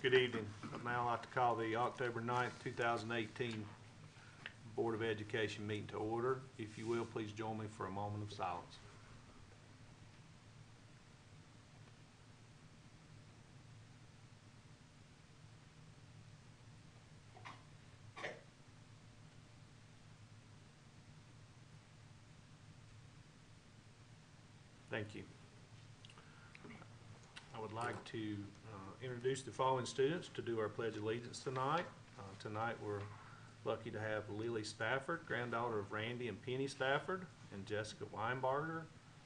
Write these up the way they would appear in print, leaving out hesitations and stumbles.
Good evening. I'd now like to call the October 9th, 2018 Board of Education meeting to order. If you will, please join me for a moment of silence. Thank you. I would like to introduce the following students to do our Pledge of Allegiance tonight. Tonight we're lucky to have Lily Stafford, granddaughter of Randy and Penny Stafford, and Jessica Weinbarger,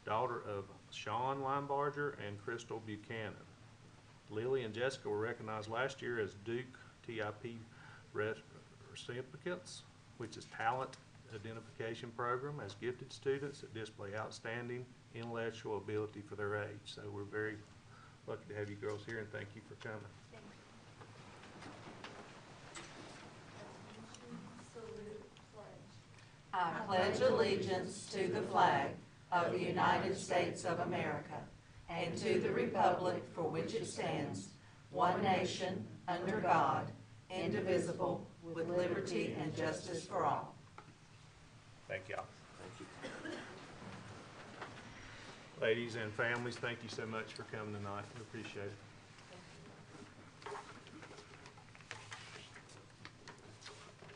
daughter of Sean Weinbarger and Crystal Buchanan. Lily and Jessica were recognized last year as Duke TIP recipients, which is Talent Identification Program, as gifted students that display outstanding intellectual ability for their age. So we're very lucky to have you girls here, and thank you for coming. I pledge allegiance to the flag of the United States of America and to the republic for which it stands, one nation, under God, indivisible, with liberty and justice for all. Thank y'all. Thank you. Ladies and families, thank you so much for coming tonight. We appreciate it.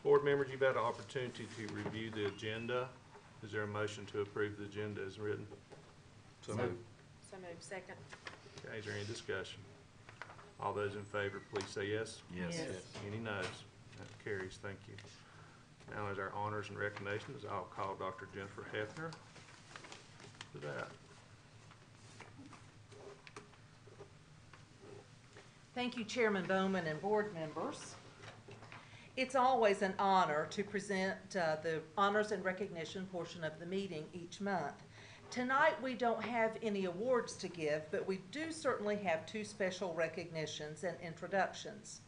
Board members, you've had an opportunity to review the agenda. Is there a motion to approve the agenda as written? So moved. So moved. Second. Okay, is there any discussion? All those in favor, please say yes. Yes. Yes. Any noes? That carries. Thank you. Now, as our honors and recognitions, I'll call Dr. Jennifer Hefner for that. Thank you, Chairman Bowman and board members. It's always an honor to present the honors and recognition portion of the meeting each month. Tonight we don't have any awards to give, but we do certainly have two special recognitions and introductions.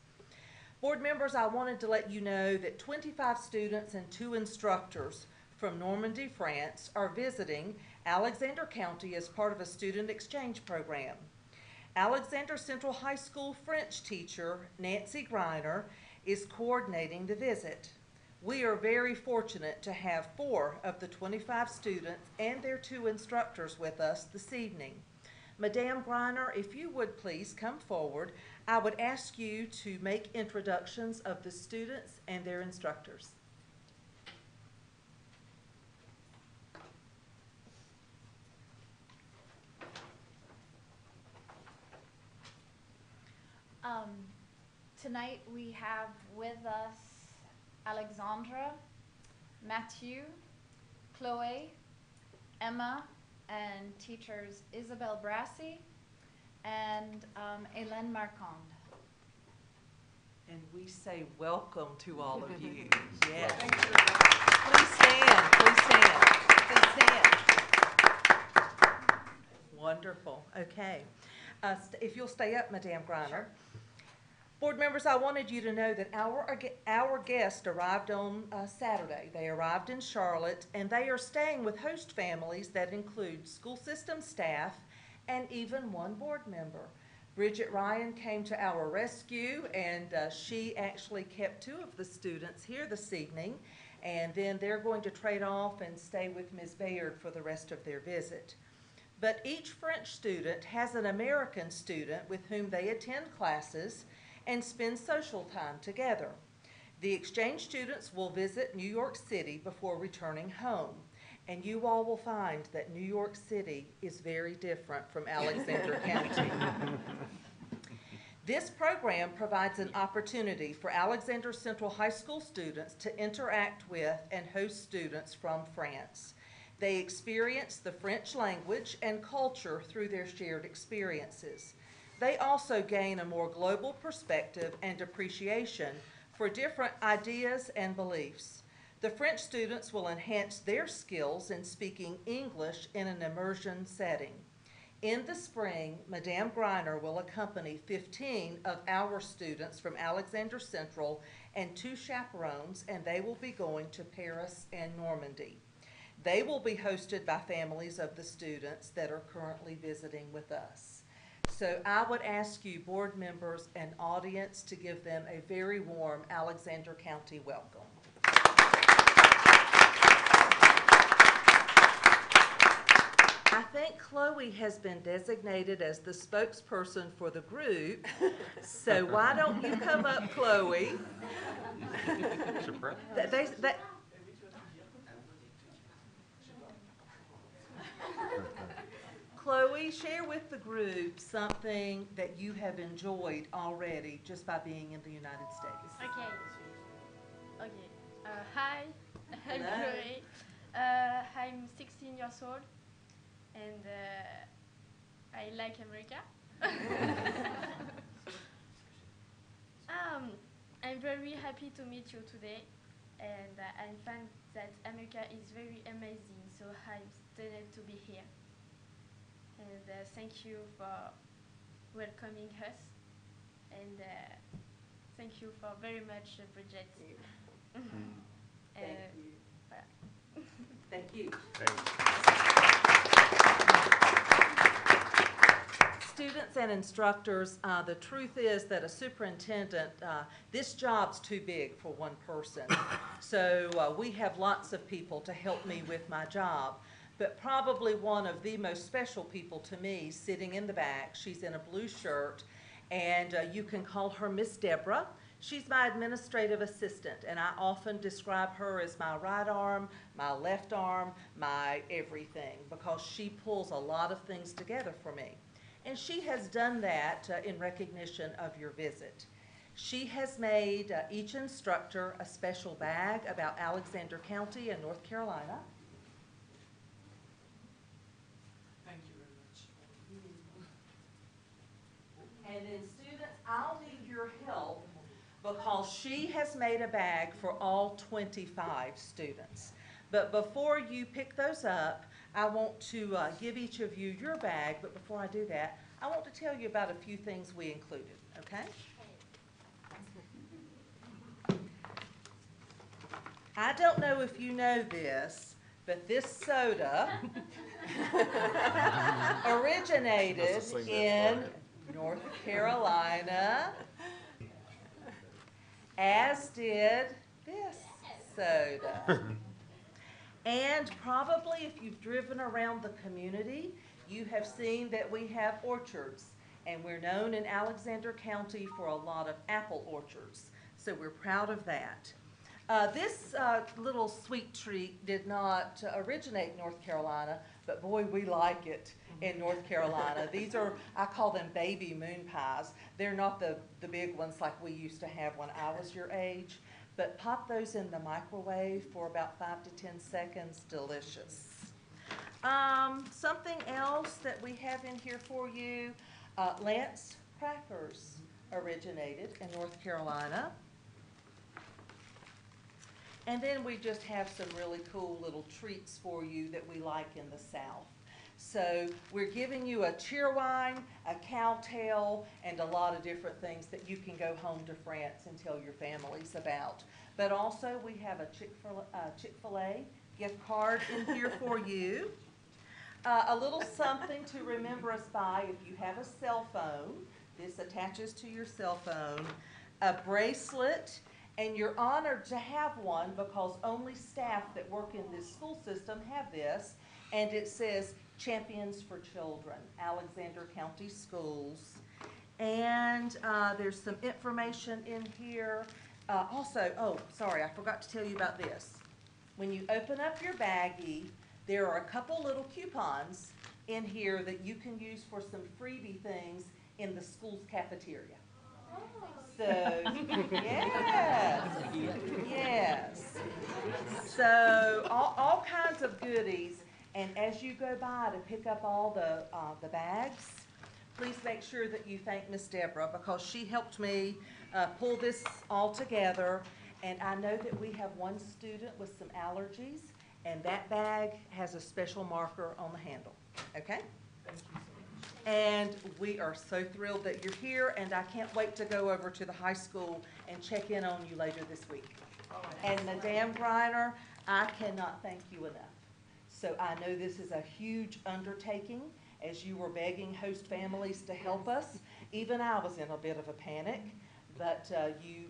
Board members, I wanted to let you know that 25 students and 2 instructors from Normandy, France are visiting Alexander County as part of a student exchange program. Alexander Central High School French teacher Nancy Greiner is coordinating the visit. We are very fortunate to have 4 of the 25 students and their 2 instructors with us this evening. Madame Greiner, if you would please come forward, I would ask you to make introductions of the students and their instructors. Tonight we have with us Alexandra, Matthew, Chloe, Emma, and teachers Isabel Brassi and Hélène Marquand. And we say welcome to all of you. Yes. Please stand, please stand, please stand. Wonderful, okay. If you'll stay up, Madame Greiner. Board members, I wanted you to know that our guest arrived on Saturday. They arrived in Charlotte, and they are staying with host families that include school system staff and even 1 board member. Bridget Ryan came to our rescue, and she actually kept 2 of the students here this evening, and then they're going to trade off and stay with Ms. Bayard for the rest of their visit. But each French student has an American student with whom they attend classes and spend social time together. The exchange students will visit New York City before returning home, and you all will find that New York City is very different from Alexander County. This program provides an opportunity for Alexander Central High School students to interact with and host students from France. They experience the French language and culture through their shared experiences. They also gain a more global perspective and appreciation for different ideas and beliefs. The French students will enhance their skills in speaking English in an immersion setting. In the spring, Madame Greiner will accompany 15 of our students from Alexander Central and 2 chaperones, and they will be going to Paris and Normandy. They will be hosted by families of the students that are currently visiting with us. So I would ask you, board members and audience, to give them a very warm Alexander County welcome. I think Chloe has been designated as the spokesperson for the group, so why don't you come up, Chloe? Chloe, share with the group something that you have enjoyed already just by being in the United States. Okay. Hi, I'm Hello. Chloe. I'm 16 years old, and I like America. I'm very happy to meet you today, and I find that America is very amazing, so I'm delighted to be here. And thank you for welcoming us, and thank you for very much, Bridget. Thank you. Voilà. Thank you. Students and instructors, the truth is that a superintendent, this job's too big for one person. So we have lots of people to help me with my job. But probably one of the most special people to me, sitting in the back, she's in a blue shirt, and you can call her Miss Deborah. She's my administrative assistant, and I often describe her as my right arm, my left arm, my everything, because she pulls a lot of things together for me. And she has done that in recognition of your visit. She has made each instructor a special bag about Alexander County in North Carolina. Thank you very much. And then students, I'll need your help because she has made a bag for all 25 students. But before you pick those up, I want to give each of you your bag, but before I do that, I want to tell you about a few things we included, okay? I don't know if you know this, but this soda originated in North Carolina, as did this soda. And probably if you've driven around the community, you have seen that we have orchards. And we're known in Alexander County for a lot of apple orchards. So we're proud of that. This little sweet treat did not originate in North Carolina, but boy, we like it in North Carolina. These are, I call them baby moon pies. They're not the big ones like we used to have when I was your age, but pop those in the microwave for about 5 to 10 seconds, delicious. Something else that we have in here for you, Lance crackers originated in North Carolina. And then we just have some really cool little treats for you that we like in the South. So we're giving you a cheerwine, a cowtail, and a lot of different things that you can go home to France and tell your families about. But also we have a Chick-fil-A gift card in here for you. A little something to remember us by if you have a cell phone. This attaches to your cell phone. A bracelet. And you're honored to have one because only staff that work in this school system have this. And it says Champions for Children, Alexander County Schools. And there's some information in here. Also, oh, sorry, I forgot to tell you about this. When you open up your baggie, there are a couple little coupons in here that you can use for some freebie things in the school's cafeteria. So, yes. So, all kinds of goodies. And as you go by to pick up all the bags, please make sure that you thank Miss Deborah because she helped me pull this all together. And I know that we have one student with some allergies, and that bag has a special marker on the handle. Okay? Thank you so much. And we are so thrilled that you're here, and I can't wait to go over to the high school and check in on you later this week. And Madame Griner, I cannot thank you enough. So I know this is a huge undertaking, as you were begging host families to help us. Even I was in a bit of a panic, but you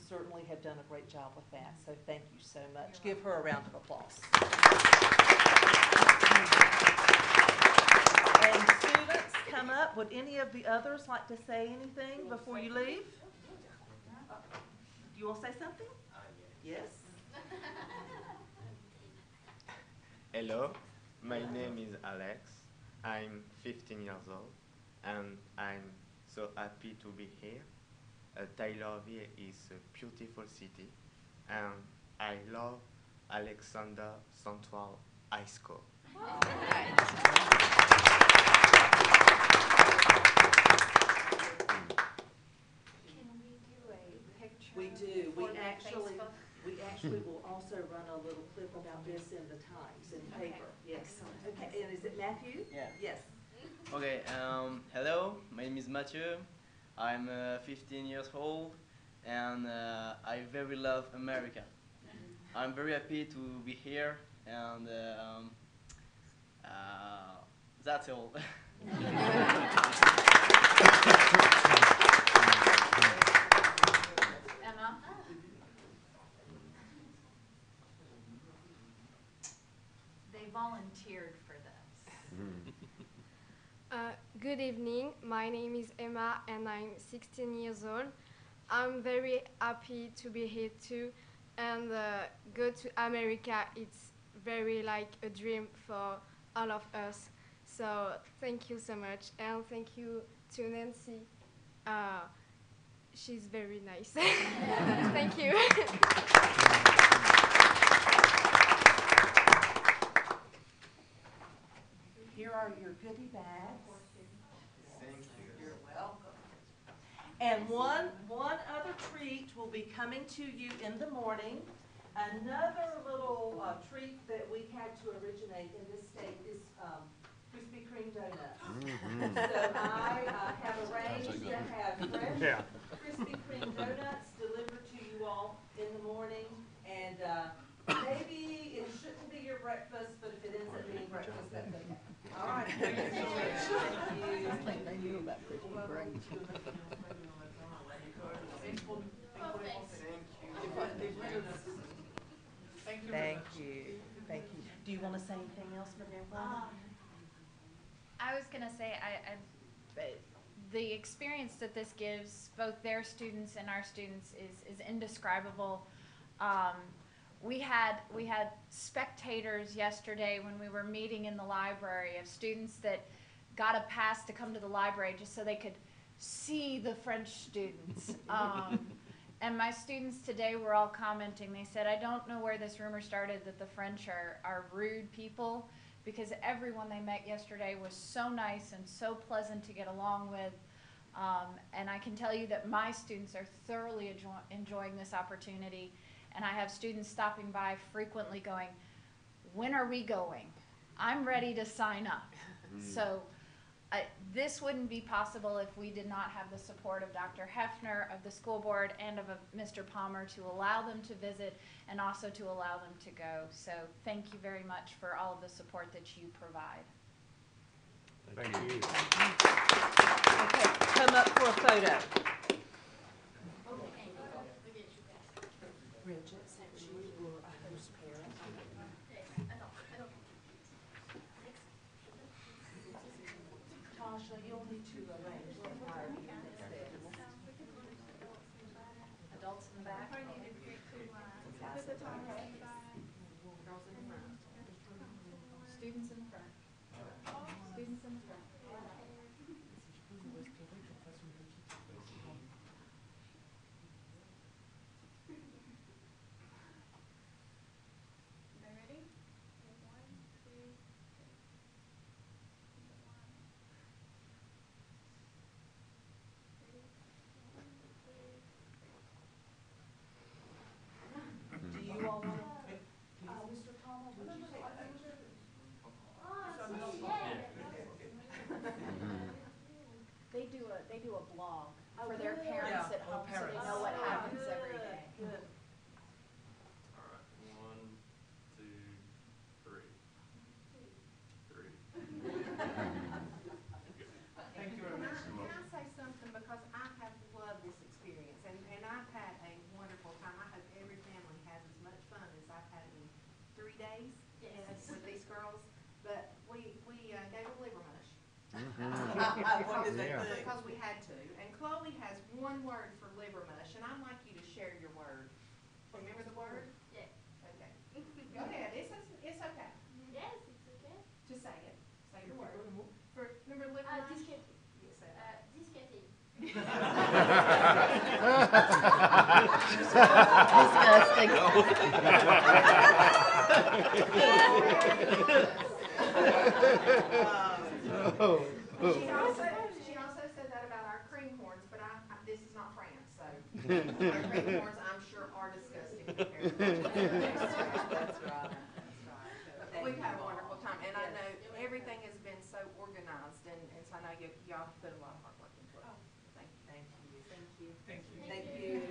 certainly have done a great job with that, so thank you so much. Give her a round of applause. And students, come up. Would any of the others like to say anything before you leave? Do you want to say something? Yes. Hello, my name is Alex. I'm 15 years old, and I'm so happy to be here. Taylorsville is a beautiful city, and I love Alexander Central High School. Can we do a picture? We do. for the Facebook? We actually will also run a little clip about this in the Times, in the paper. Yes. Okay, and is it Matthew? Yeah. Yes. Okay, hello, my name is Mathieu. I'm 15 years old and I very love America. I'm very happy to be here and that's all. Emma? They volunteered for this. Good evening. My name is Emma and I'm 16 years old. I'm very happy to be here too, and go to America. It's very like a dream for all of us. So thank you so much, and thank you to Nancy. She's very nice. Thank you. Here are your goodie bags. Thank you. You're welcome. And one other treat will be coming to you in the morning. Another little treat that we had to originate in this state is Krispy Kreme donuts. So I have arranged to have fresh Krispy Kreme donuts delivered to you all in the morning. And maybe it shouldn't be your breakfast, but if it ends up being breakfast, that's okay. All right. Thank you. They knew about Krispy Kreme. Thank you. Thank you. Do you want to say anything else, Madame? I was gonna say, the experience that this gives both their students and our students is indescribable. We had spectators yesterday when we were meeting in the library of students that got a pass to come to the library just so they could see the French students. And my students today were all commenting. They said, I don't know where this rumor started that the French are rude people, because everyone they met yesterday was so nice and so pleasant to get along with. And I can tell you that my students are thoroughly enjoying this opportunity. And I have students stopping by frequently going, when are we going? I'm ready to sign up. So this wouldn't be possible if we did not have the support of Dr. Hefner, of the school board, and of Mr. Palmer to allow them to visit and also to allow them to go. So thank you very much for all of the support that you provide. Thank you. Okay, come up for a photo. Bridget, since you were a host parent. Tasha, you'll need to arrange the fire instead. Adults in the back. Students in the front. Students in the front. Do you all want to, Mr. Palmer, would you take a picture? They do a blog Oh, for their good. parents at home, so they know what happens Good, every day. good. All right, 1, 2, 3. 3. What did they Yeah. think? Because we had to. And Chloe has one word for livermush, and I'd like you to share your word. Remember the word? Yeah. Okay. Go ahead. It's okay. Yes, it's okay. Just say it. Say the word. Remember livermush? Discuter. Yes, say it. Discuter. Disgusting. She also said that about our cream corns, but this is not France, so our cream corns, I'm sure, are disgusting compared to That's right, that's right. But we've had a wonderful time, and I know everything has been so organized, and so I know y'all put a lot of hard work into it. Thank you. Thank you. Thank you. Thank you.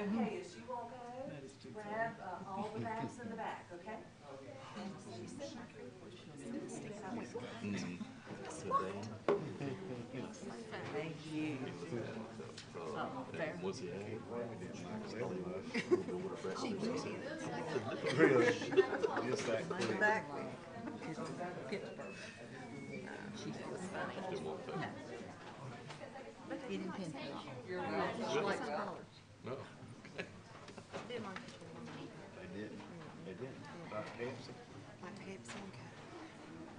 Okay, as you all go, grab all the bags in the back, okay? She said my cream corn should stick out my Thank you. Oh, there. Really? Just that quick. Back to Pittsburgh. She was funny. He didn't pin it off. She likes colors. No. They didn't. They didn't. About Pepsi.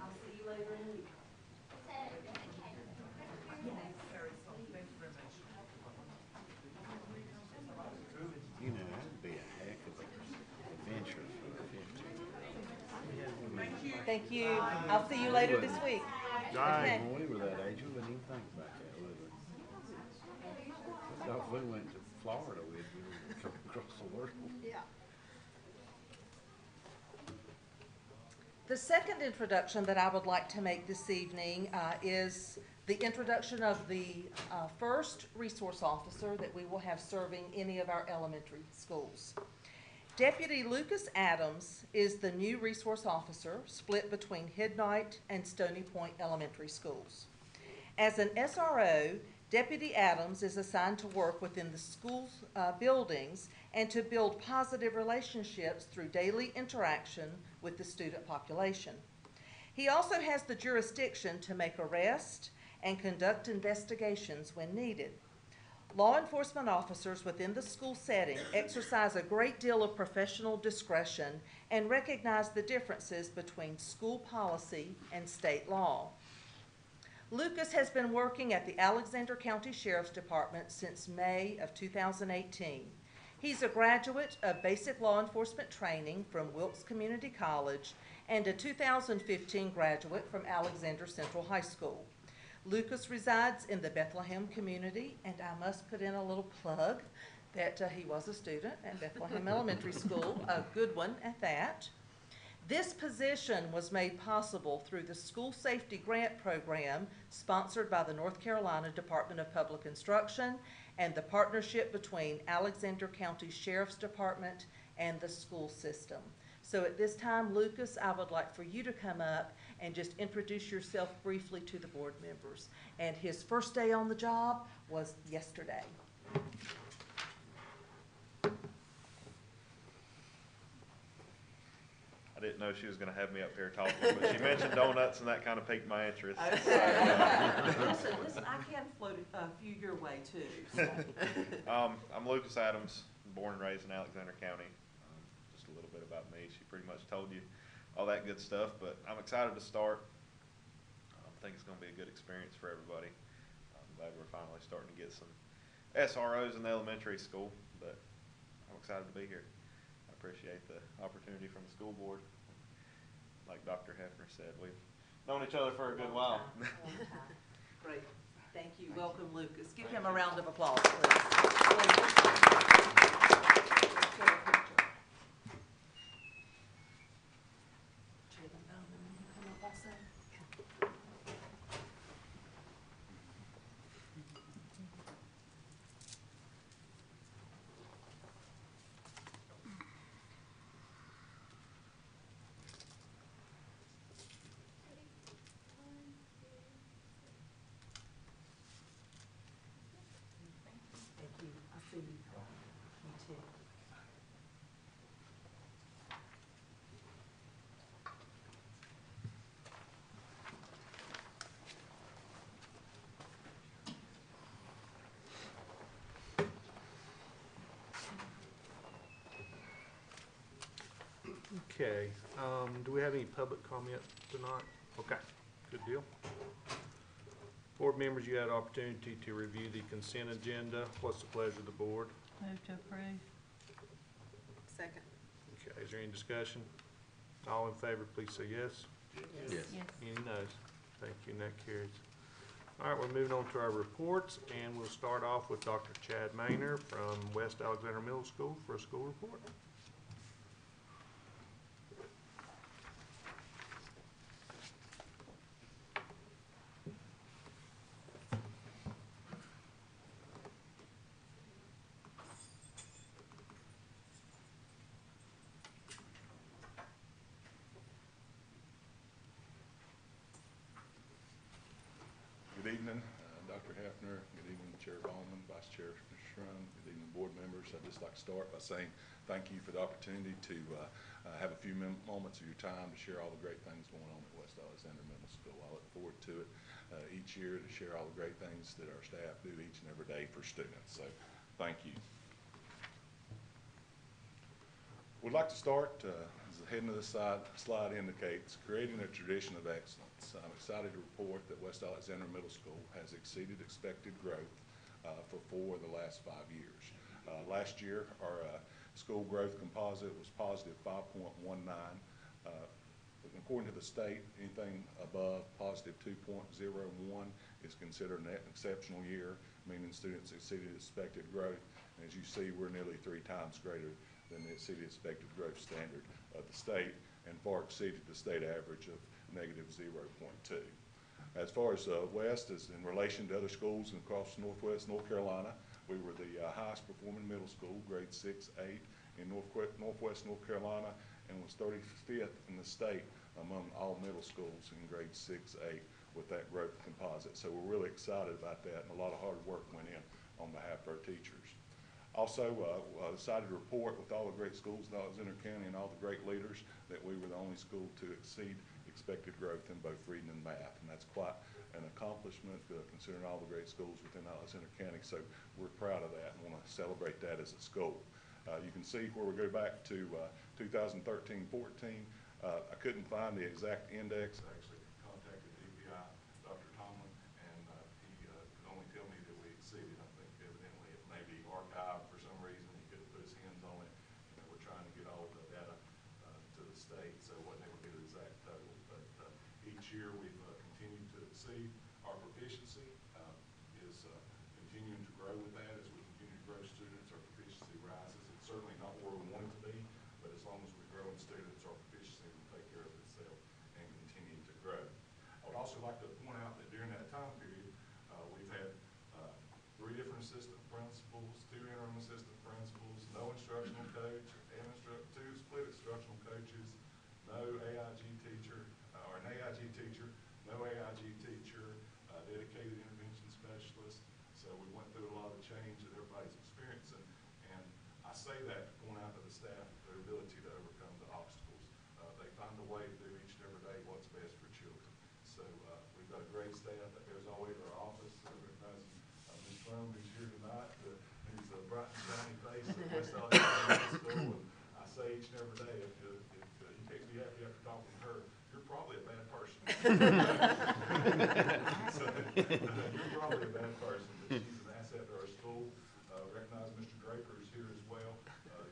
I'll see you later in the week. You know, that'd be a heck of an adventure for a 15. Thank you. I'll see you later this week. Okay. When we were that age, we wouldn't even think about that, would we? So if we went to Florida, we'd come across the world. The second introduction that I would like to make this evening is the introduction of the first resource officer that we will have serving any of our elementary schools. Deputy Lucas Adams is the new resource officer split between Hidnight and Stony Point Elementary Schools. As an SRO, Deputy Adams is assigned to work within the school buildings and to build positive relationships through daily interaction with the student population. He also has the jurisdiction to make arrests and conduct investigations when needed. Law enforcement officers within the school setting exercise a great deal of professional discretion and recognize the differences between school policy and state law. Lucas has been working at the Alexander County Sheriff's Department since May of 2018. He's a graduate of basic law enforcement training from Wilkes Community College and a 2015 graduate from Alexander Central High School. Lucas resides in the Bethlehem community, and I must put in a little plug that he was a student at Bethlehem Elementary School, a good one at that. This position was made possible through the School Safety Grant Program sponsored by the North Carolina Department of Public Instruction and the partnership between Alexander County Sheriff's Department and the school system. So at this time, Lucas, I would like for you to come up and just introduce yourself briefly to the board members. And his first day on the job was yesterday. I didn't know she was going to have me up here talking, but she mentioned donuts, and that kind of piqued my interest. Listen, I can float a few your way too. So. I'm Lucas Adams, born and raised in Alexander County. Just a little bit about me. She pretty much told you all that good stuff, but I'm excited to start. I think it's going to be a good experience for everybody. I'm glad we're finally starting to get some SROs in the elementary school, but I'm excited to be here. I appreciate the opportunity from the school board. Like Dr. Hefner said, we've known each other for a good while. Long time. Great. Thank you. Welcome, Lucas. Give him a round of applause, please. Thank you. I see you. You too. Okay, do we have any public comment tonight? Okay, good deal. Board members, you had opportunity to review the consent agenda. What's the pleasure of the board? Move to approve. Second. Okay, is there any discussion? All in favor, please say yes. Yes. Any noes? Thank you, and that carries. All right, we're moving on to our reports, and we'll start off with Dr. Chad Maynor from West Alexander Middle School for a school report. Good evening, Dr. Hefner. Good evening, Chair Ballman, Vice Chair Shrun. Good evening, board members. I'd just like to start by saying thank you for the opportunity to have a few moments of your time to share all the great things going on at West Alexander Middle School. I look forward to it each year to share all the great things that our staff do each and every day for students. So thank you. We'd like to start, as the heading of the slide indicates, creating a tradition of excellence. I'm excited to report that West Alexander Middle School has exceeded expected growth for 4 of the last 5 years. Last year, our school growth composite was positive 5.19. According to the state, anything above positive 2.01 is considered an exceptional year, meaning students exceeded expected growth. And as you see, we're nearly 3 times greater than the exceeded expected growth standard of the state, and far exceeded the state average of negative 0.2. As far as West is in relation to other schools across Northwest North Carolina, we were the highest performing middle school, grade 6-8 in Northwest North Carolina, and was 35th in the state among all middle schools in grade 6-8 with that growth composite. So we're really excited about that, and a lot of hard work went in on behalf of our teachers. Also, decided to report with all the great schools in Alexander County and all the great leaders that we were the only school to exceed expected growth in both reading and math. And that's quite an accomplishment considering all the great schools within Alexander County. So we're proud of that and want to celebrate that as a school. You can see where we go back to 2013-14. I couldn't find the exact index. I actually contacted DPI, Dr. Tomlin, and he could only tell me that we exceeded. I think evidently it may be archived for some reason. He couldn't put his hands on it. And we're trying to get all the data to the state, so I wasn't able to get an exact total. But each year we've continued to exceed. Our proficiency is continuing to grow with that. As we continue to grow students, our proficiency rises. It's certainly not where we want it to be, but as long as we're growing students, our proficiency will take care of itself and continue to grow. I would also like to point out that during that time period, we've had 3 different assistant principals, 2 interim assistant principals, no instructional coach, and 2 split instructional coaches, no AIG teacher, or an AIG teacher, no AIG teacher, dedicated intervention specialist. So we went through a lot of change that everybody's experiencing, and I say that to point out to the staff their ability to overcome the obstacles. They find a way to do each and every day what's best for children. So we've got a great staff that goes all the way to our office. Recognizing Ms. Crum, who's here tonight, who's a bright and shiny face at West Alexander Middle School. And I say each and every day, if you can't be happy after talking to her, you're probably a bad person. So, you're probably a bad person, but she's an asset to our school. Recognize Mr. Draper is here as well.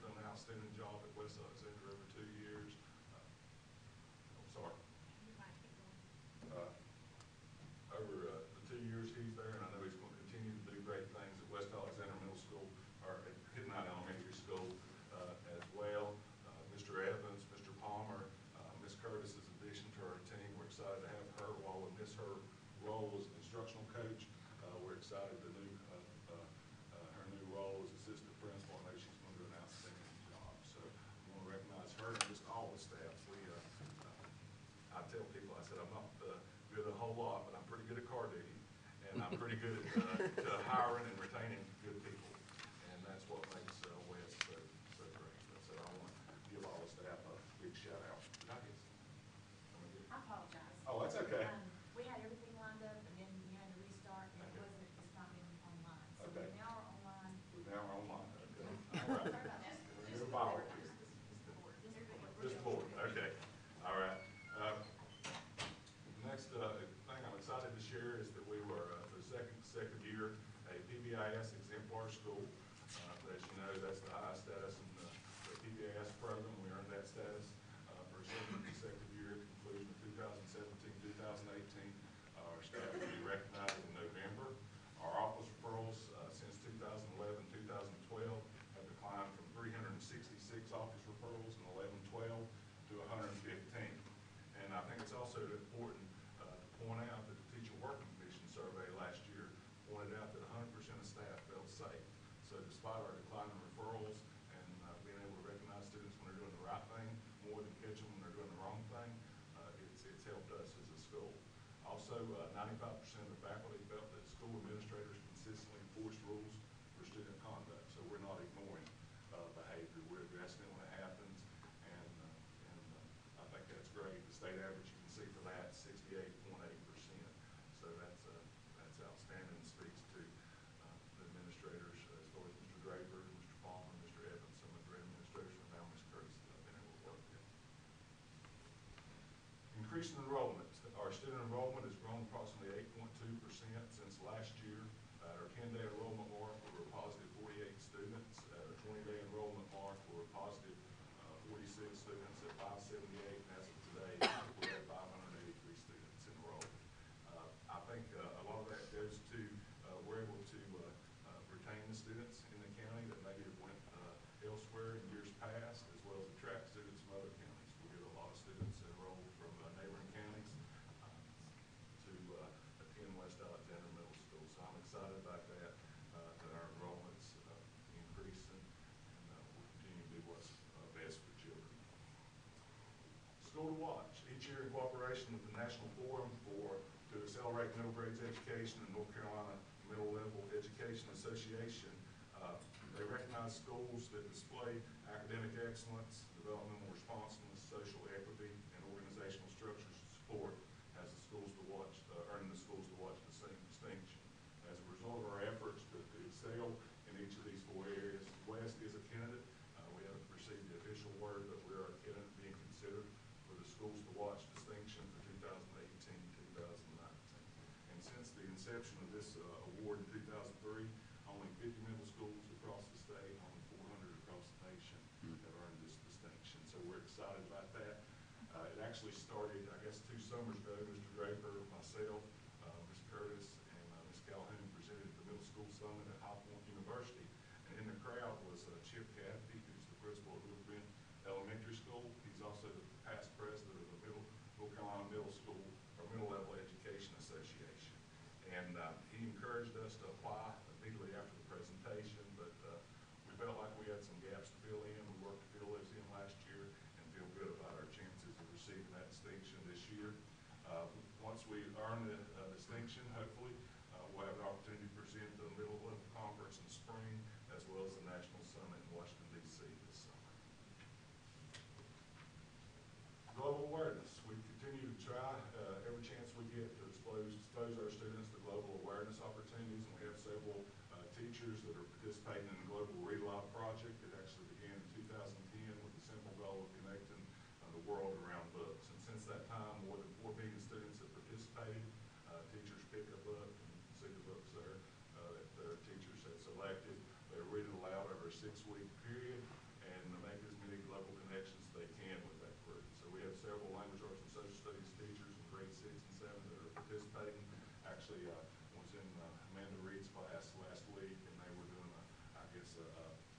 Done an outstanding job at West Alexander over 2 years. I'm sorry. Over the 2 years he's there, and I know he's going to continue to do great things at West Alexander Middle School, or at Kidnight Elementary School as well. Mr. Evans, Mr. Palmer, Ms. Curtis's addition to our team. We're excited to have her while we miss her role as an instructional coach. We're excited to her new role as assistant principal. I know she's going to do an outstanding job. So I want to recognize her and just all the staff. I tell people, I said, I'm not good at a whole lot, but I'm pretty good at car duty, and I'm pretty good at hiring and retaining good people, and that's what makes West so great. So I want to give all the staff a big shout out. Did I get some? I apologize. Oh, that's okay. We had everything lined up, and then you had to restart, and it's not been online. So Okay. we now are online. We're now online. Okay. All right. Sorry about that. Your power. This board. This board. school. Also, 95% of the faculty felt that school administrators consistently enforce rules for student conduct, so we're not ignoring behavior. We're addressing it when it happens, and I think that's great. The state average, you can see for that, 68.8%. So that's outstanding and speaks to the administrators, as far as Mr. Draper, Mr. Palmer, Mr. Evans, some of the administrators, and now Ms. Curtis that I've been able to work with. Increasing enrollment. Our student enrollment has grown approximately 8.2% since last year. At our 10-day enrollment mark, we were positive 48 students. At our 20-day enrollment mark, we were positive 46 students at 578, and as of today, we have 583 students enrolled. I think a lot of that goes to we're able to retain the students in the county that maybe have went elsewhere in years past, as well as attract students from other counties. We get a lot of students enrolled from neighboring counties to attend West Alexander Middle School. So I'm excited about that, that our enrollment's increasing, and we'll continue to do what's best for children. School to Watch. Each year in cooperation with the National Forum to Accelerate Middle Grades Education and North Carolina Middle Level Education Association, they recognize schools that display academic excellence, developmental responsiveness, social equity, and organizational structures support as the Schools to Watch, earning the Schools to Watch distinction. As a result of our efforts to excel in each of these 4 areas, West is a candidate. We haven't received the official word, but we are a candidate being considered for the Schools to Watch distinction for 2018-2019. And since the inception of this award in 2003, only 50 middle schools across the state, only 400 across the nation have earned this distinction. So we're excited about that. It actually started, I guess, 2 summers ago. Mr. Draper, myself, Ms. Curtis, and Ms. Calhoun presented at the Middle School Summit at High Point University. And in the crowd was Chip Cathy, who's the principal of Little Bend Elementary School. He's also the past president of the North Carolina Middle School, or Middle Level Education Association. And he encouraged us to apply immediately after the presentation, but we felt like we had some gaps to fill in. We worked to fill those in last year and feel good about our chances of receiving that distinction this year. Once we earn the distinction, hopefully, we'll have an opportunity to present the Middle Level Conference in the spring, as well as the National Summit in Washington, D.C. this summer. Global awareness. We continue to try every chance we get to expose our students to global awareness opportunities, and we have several teachers that are participating in the Global Read Aloud project. It actually began in 2010 with the simple goal of connecting the world around books. And since that time, more than 4 million students have participated. Teachers pick a book, and you can see the books there that their teachers had selected. They read it aloud over a 6-week period and make as many global connections as they can with that group. So we have several language arts and social studies teachers in grades 6 and 7 that are participating. Actually, was in Amanda Reed's class last week, and they were doing a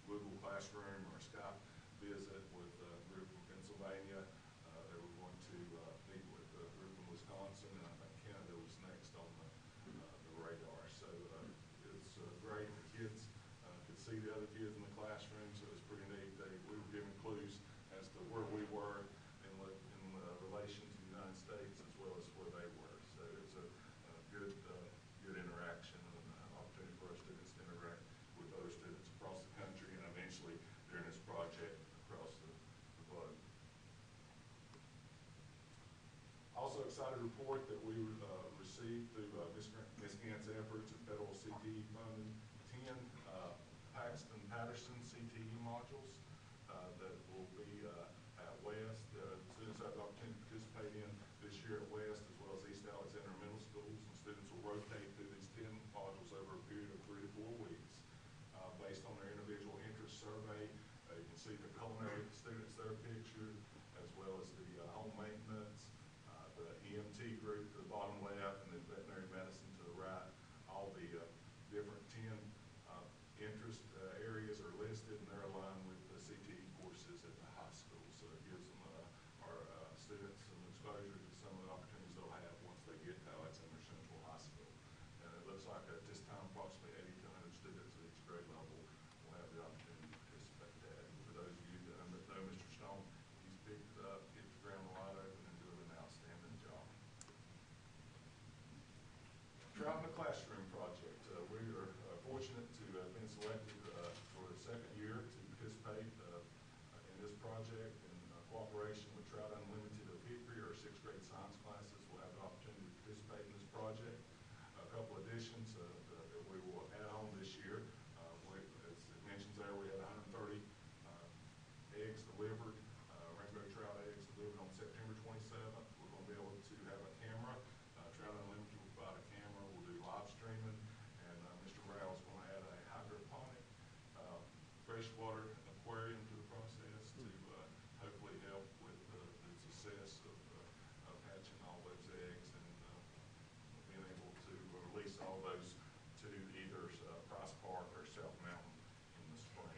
Google Classroom or a Skype visit with a group from Pennsylvania. They were going to meet with a group from Wisconsin, and I think Canada was next on the radar. So it's great. The kids could see the other kids in the classroom, so it was pretty neat. We were given clues as to where we were in relation to the United States, as well as where they were. So it's a good interaction and opportunity for our students to interact with other students across the country, and eventually during this project across the globe. Also excited to report that we received through Ms. Gant's efforts and federal CTE funding 10 Paxton Patterson CTE modules that will be at West. Students have the opportunity to participate in this year at West, as well as East Alexander Middle Schools, and students will rotate through these 10 modules over a period of 3 to 4 weeks. Based on their individual interest survey, you can see the culinary students there pictured, as well as the home maintenance, the EMT group to the bottom left, and then veterinary medicine to the right. All the different 10 interest areas are listed, and they're aligned with the CTE courses at the high school. So it gives them, our students some exposure to some of the opportunities they'll have once they get to Alexander Central High School. And it looks like at this time, approximately 80 to 100 students at each grade level will have the opportunity to participate in that. And for those of you that know Mr. Stone, he's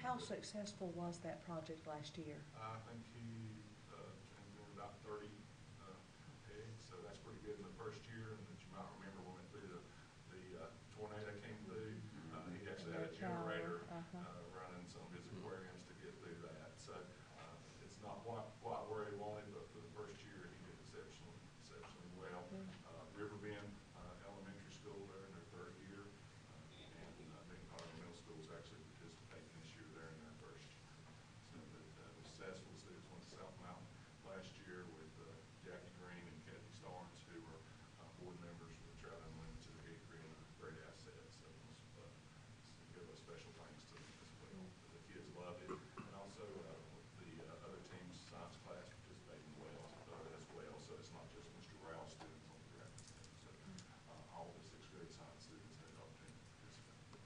How successful was that project last year? I think he turned in about 30 eggs, so that's pretty good in the first year. And that you might remember when we went through the tornado came through, he actually had a generator running some of his aquariums to get through that. So it's not quite where he wanted, but for the first year he did exceptionally well. Riverbend Elementary School, they're in their third year, and Benton Harbor Middle School is actually participating this year. They're in their first year. So the successful students went to South Mountain last year with Jackie Green and Kathy Starnes, who were board members with Trout Unlimited to Hickory, and a great asset. So give a special thanks to them as well. The kids loved it, and also the other team's science class participating as well. So it's not just Mr. Rouse students on the graphics team. So all the sixth grade science students had the opportunity to participate.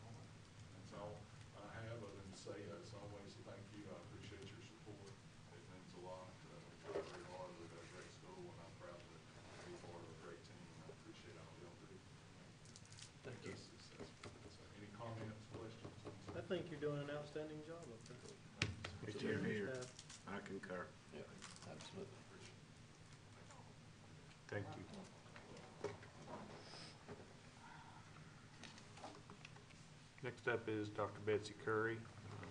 All right. That's all I have, other than to say, as always, thank you. I appreciate your support. It means a lot. We try very hard. We've got a great school, and I'm proud to be part of a great team, and I appreciate all y'all do. Thank you. Successful. So any comments, questions? I think you're doing an outstanding job up there. Here, here. I concur. Yeah, absolutely. Thank you. Next up is Dr. Betsy Curry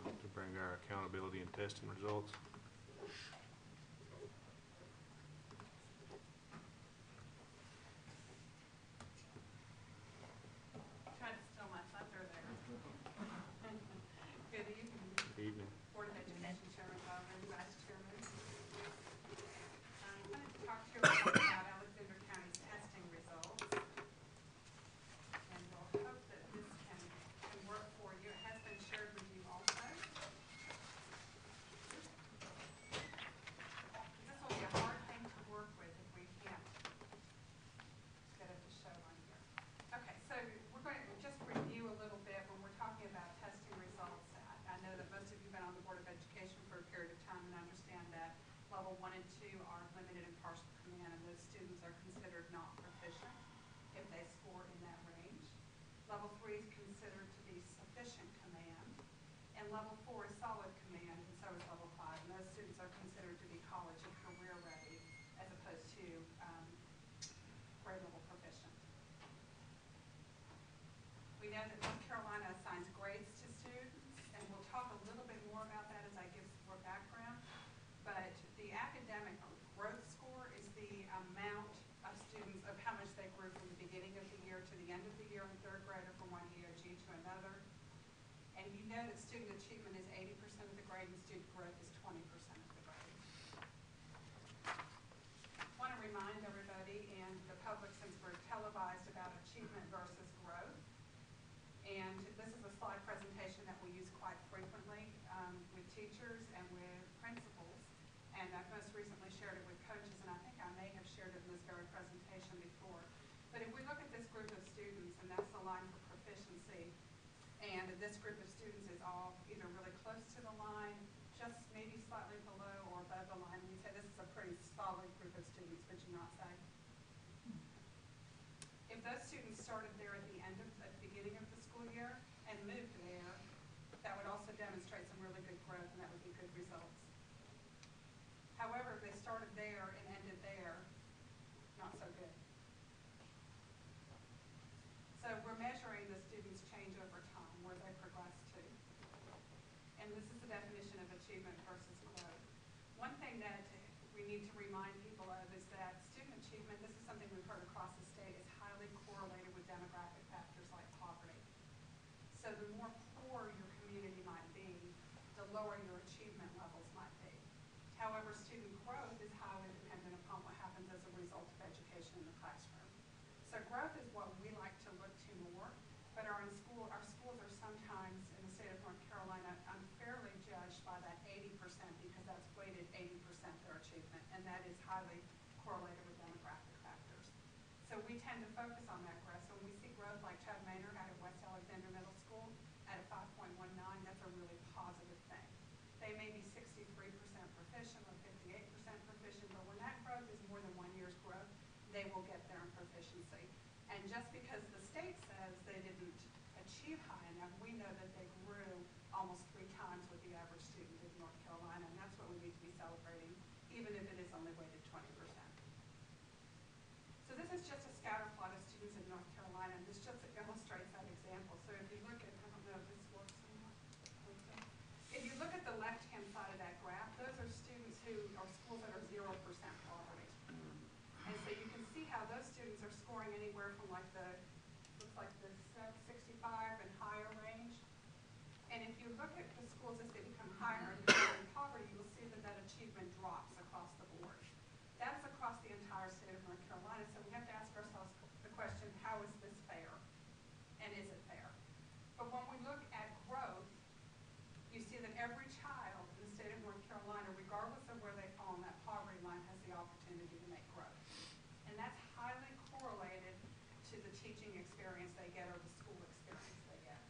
to bring our accountability and testing results. Tried to steal my thunder there. Good evening, Good evening. Board of Education Chairman Bowman, Vice Chairman. I wanted to talk to you about Alexander County's testing results. And we'll hope that this can work for you. It has been shared with you also. This will be a hard thing to work with if we can't get it to show on here. Okay, so we're going to just review a little bit when we're talking about testing results. I know that most of you have been on the Board of Education for a period of time and understand that level 1 and 2 are limited and partial command, and those students are considered not proficient if they score in that range. Level 3 is considered to be sufficient command, and level 4 is solid command, and so is level 5. And those students are considered to be college and career ready as opposed to grade level proficient. We know that North Carolina assigns grades to students, and we'll talk a little bit more about that as I give some more background. But the academic growth score is the amount of students, of how much they grew from the beginning of the year to the end of the year in third grade, or from one EOG to another. And you know that student achievement is 80% of the grade and student growth is 20% of the grade. I want to remind everybody and the public, since we're televised, about achievement versus growth. And this is a slide presentation that we use quite frequently with teachers and with principals. And I've most recently shared it with coaches, and I think I may have shared it in this very presentation before. But if we look at this group of students, and that's the line for proficiency, and this group of students is all either really close to the line, just maybe slightly below or above the line, we say this is a pretty solid group of students, would you not say? If those students started there at the beginning of the school year and moved there, that would also demonstrate some really good growth, and that would be good results. However, if they started there and ended there, not so good. So we're measuring the students' change over time, where they progress to. And this is the definition of achievement versus growth. One thing that we need to remind people of is that student achievement, this is something we've heard across the state, is highly correlated with demographic factors like poverty. So the more poor your community might be, the lower your achievement levels might be. However, student growth is highly dependent upon what happens as a result of education in the classroom. So growth is what we like to look to more, but our schools are sometimes, in the state of North Carolina, unfairly judged by that 80% because that's weighted 80% their achievement, and that is highly correlated with demographic factors. So we tend to focus on that growth. So when we see growth like Chad Maynard out of West Alexander Middle School at a 5.19, that's a really positive thing. They may be 63% proficient or 58% proficient, but when that growth is more than 1 year's growth, they will get there in proficiency. And just because the state says they didn't achieve high enough know that they grew almost 3 times what the average student did in North Carolina, and that's what we need to be celebrating, even if it is only weighted 20%. So this is just a scatter plot of students in North Carolina, and this just illustrates that example. So if you look at, I don't know if this works or not. If you look at the left-hand side of that graph, those are students who are schools that are 0% poverty. And so you can see how those students are scoring anywhere from like the, looks like the 65 and higher range. And if you look at the schools as they become higher in poverty, you'll see that that achievement drops across the board. That's across the entire state of North Carolina, so we have to ask ourselves the question, how is this fair? And is it fair? But when we look at growth, you see that every child in the state of North Carolina, regardless of where they fall on that poverty line, has the opportunity to make growth. And that's highly correlated to the teaching experience they get or the school experience they get.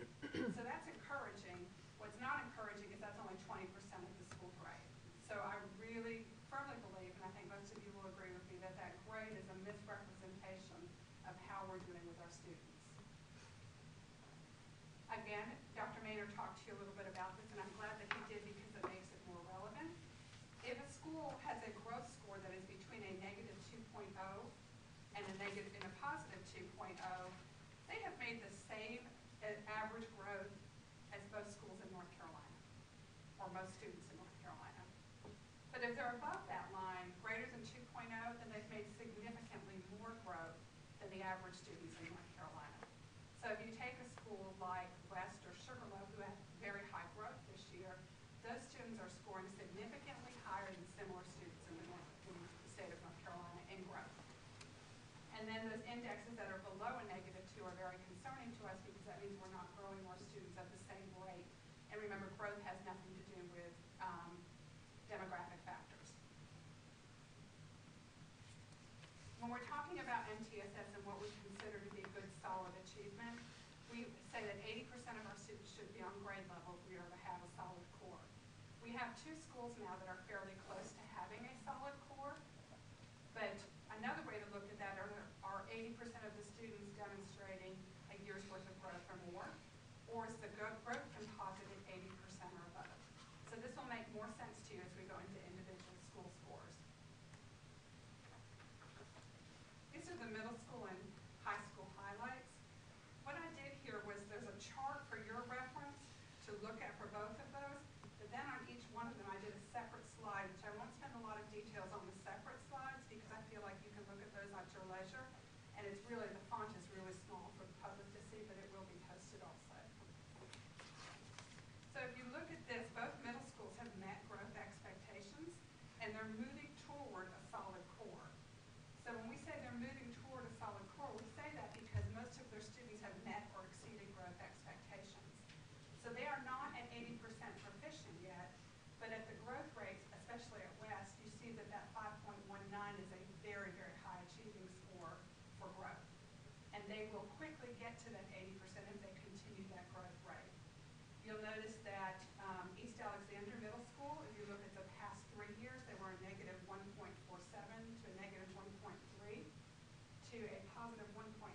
So that's encouraging. What's not encouraging is that's only 20% of the school grade. So I really firmly believe, and I think most of you will agree with me, that that grade is a misrepresentation of how we're doing with our students. Again, Dr. Maynard talked to you a little bit about this, and I'm glad that he did because it makes it more relevant. If a school has a growth score that is between a negative 2.0 and a positive 2.0, they have made the same average growth as most schools in North Carolina, or most students in North Carolina. But if they're above that line, greater than 2.0, then they've made significantly more growth than the average students in North Carolina. So if you take a school like West or Sugarloaf, who had very high growth this year, those students are scoring significantly higher than similar students in the state of North Carolina in growth. And then those indexes that are below a negative 2 are very concerning to us because that means we're not growing our students at the same rate. And remember, growth has nothing to do with demographic factors. When we're talking about MTSS and what we consider to be good, solid achievement, we say that 80% of our students should be on grade level if we are to have a solid core. We have 2 schools now that are fairly close to having a solid core, but another way to look at that are 80% of the students demonstrating a year's worth of growth or more, or is the growth composite at 80% or above. So this will make more sense to you as we go into individual school scores. These are the middle school and high school highlights. What I did here was there's a chart for your reference to look at for both of those, but then on each one of them I did a separate slide, which I won't spend a lot of details on the separate slides because I feel like you can look at those at your leisure, and it's really, the font is really small for the public to see, but it will be posted also. So if you look at this, both middle schools have met growth expectations, and they're moving toward a solid core. So when we say they're moving toward a solid core, we say that because most of their students have met or exceeded growth expectations. So they are not at 80% proficient yet, but at the growth rates, especially at West, you see that that 5.19 is a very, very high achieving score for growth. And they will quickly get to that 80% if they continue that growth rate. You'll notice that East Alexander Middle School, if you look at the past 3 years, they were a negative 1.47 to a negative 1.3 to a positive 1.69,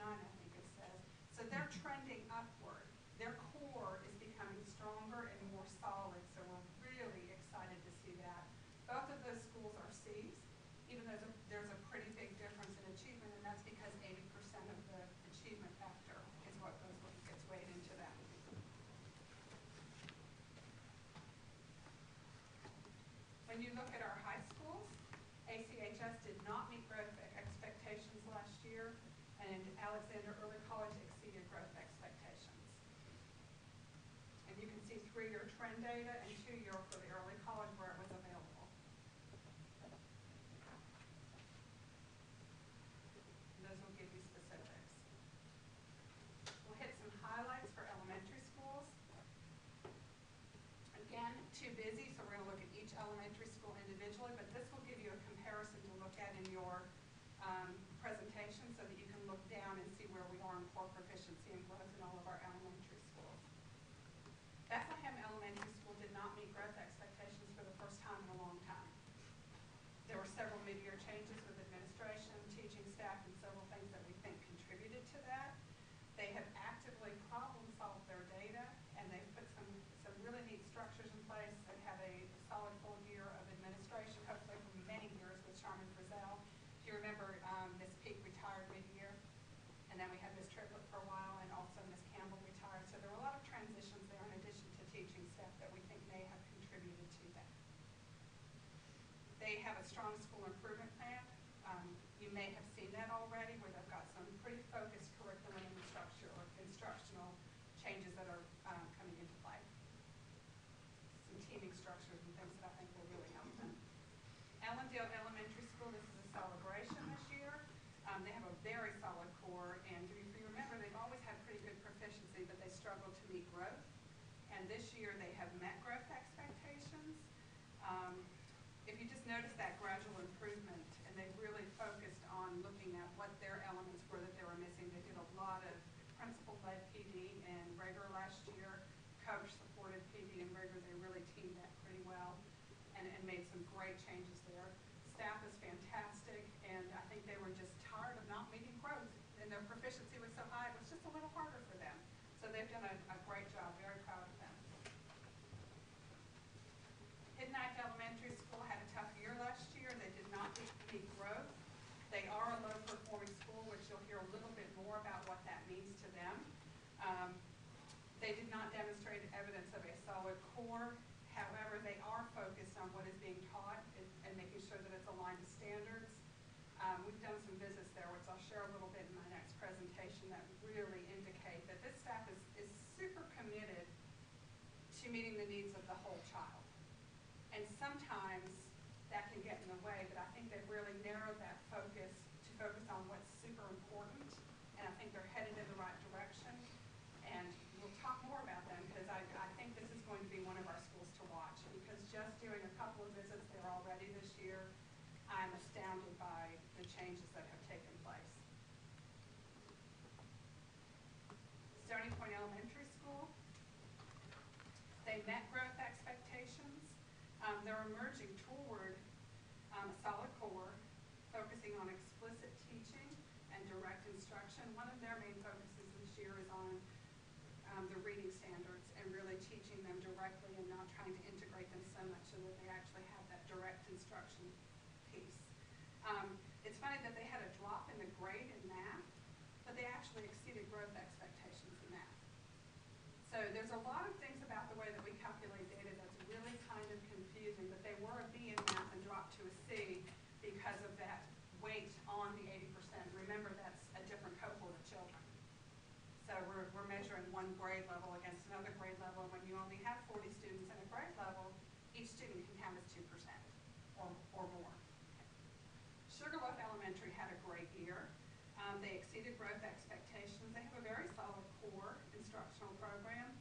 I think it says. So they're trending upward. Their core is becoming stronger and more solid, so we're really excited to see that. Both of those schools are C's, even though there's a pretty big difference in achievement, and that's because 80% of the achievement factor is what gets weighed into that. When you look at our high schools, ACHS did not meet growth expectations last year, and Alexander Early College exceeded growth expectations. And you can see 3-year trend data and 2-year for the early college where it was available. And those will give you specifics. We'll hit some highlights for elementary schools. Again, too busy, so we're going to look at each elementary school individually, but this will give you a comparison to look at in your presentation so that you can look down and see where we are in core proficiency and growth in all of our elementary schools. Bethlehem Elementary School did not meet growth expectations for the first time in a long time. There were several mid-year changes with administration, teaching staff, and several things that we think contributed to that. They have actively problem-solved their data staff that we think may have contributed to that. They have a strong school improvement plan. You may have seen that already, where they've got some pretty focused curriculum and instructional changes that are coming into play. Some teaming structures and things that I think will really help them. Ellendale Elementary School, this is a celebration this year. They have a very solid core, and if you remember, they've always had pretty good proficiency, but they struggled to meet growth. And this year, they have met growth expectations. If you just notice that gradual improvement, and they've really focused on looking at what their elements were that they were missing. They did a lot of principal-led PD and rigor last year, coach-supported PD and rigor. They really teamed that pretty well and made some great changes there. Staff is fantastic, and I think they were just tired of not meeting growth, and their proficiency was so high, it was just a little harder for them. So they've done a great job, very proud of them. Hidden Elementary School had a tough year last year. They did not meet growth. They are a low-performing school, which you'll hear a little bit more about what that means to them. They did not demonstrate evidence of a solid core. However, they are focused on what is being taught and making sure that it's aligned to standards. We've done some visits there, which I'll share a little bit in my next presentation, that really indicate that this staff is super committed to meeting the needs of the whole child. And sometimes that can get in the way, but I think they've really narrowed that focus to focus on what's super important, and I think they're headed in the right direction. And we'll talk more about them, because I think this is going to be one of our schools to watch, because just doing a couple of visits there already this year, I'm astounded by the changes that have taken place. Stony Point Elementary School, they met growth expectations. They're emerging toward a solid core, focusing on explicit teaching and direct instruction. One of their main focuses this year is on the reading standards and really teaching them directly and not trying to integrate them so much so that they actually have that direct instruction piece. It's funny that they had a drop in the grade in math, but they actually exceeded growth expectations in math. So there's a lot of things about the way that we calculate data that's really kind of confusing, but they were a B in math and dropped to a C because of that weight on the 80%. Remember, that's a different cohort of children. So we're measuring one grade level against another grade level, and when you only have 40 students in a grade level, each student can count as 2% or more. Sugarloaf Elementary had a great year. They exceeded growth expectations. They have a very solid core instructional program.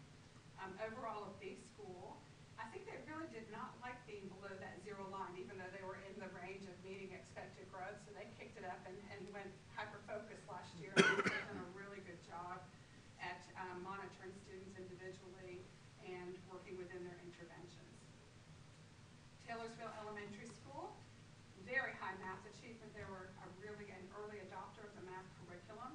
Overall, a B school. I think they really did not like being below that zero line, even though they were in the range of meeting expected growth. So they kicked it up and went hyper-focused last year. They've done a really good job at monitoring students individually and working within their interventions. Taylorsville Elementary School, very high math achievement. They were really an early adopter of the math curriculum,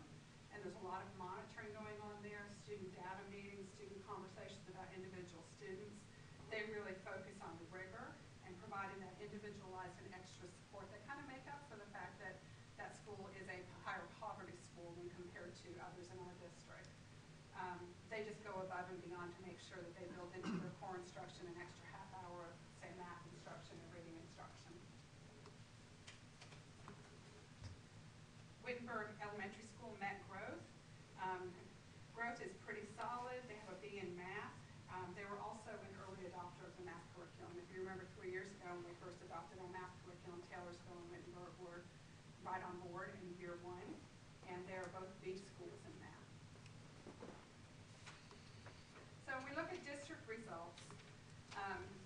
and there's a lot of monitoring going on there, student data meetings, student conversations about individual students. They really focus on rigor and providing that individualized and extra support that kind of make up for the fact that that school is a higher poverty school when compared to others in our district. They just go above and beyond to make sure that they build into their core instruction an extra half hour of, say, math instruction and reading instruction. Wittenberg Elementary School met growth. Growth is pretty solid. They have a B in math. They were also an early adopter of the math curriculum. If you remember 3 years ago when we first adopted our math curriculum, Taylorsville and Wittenberg were right on board in year 1, and they're both B schools in math. So when we look at district results,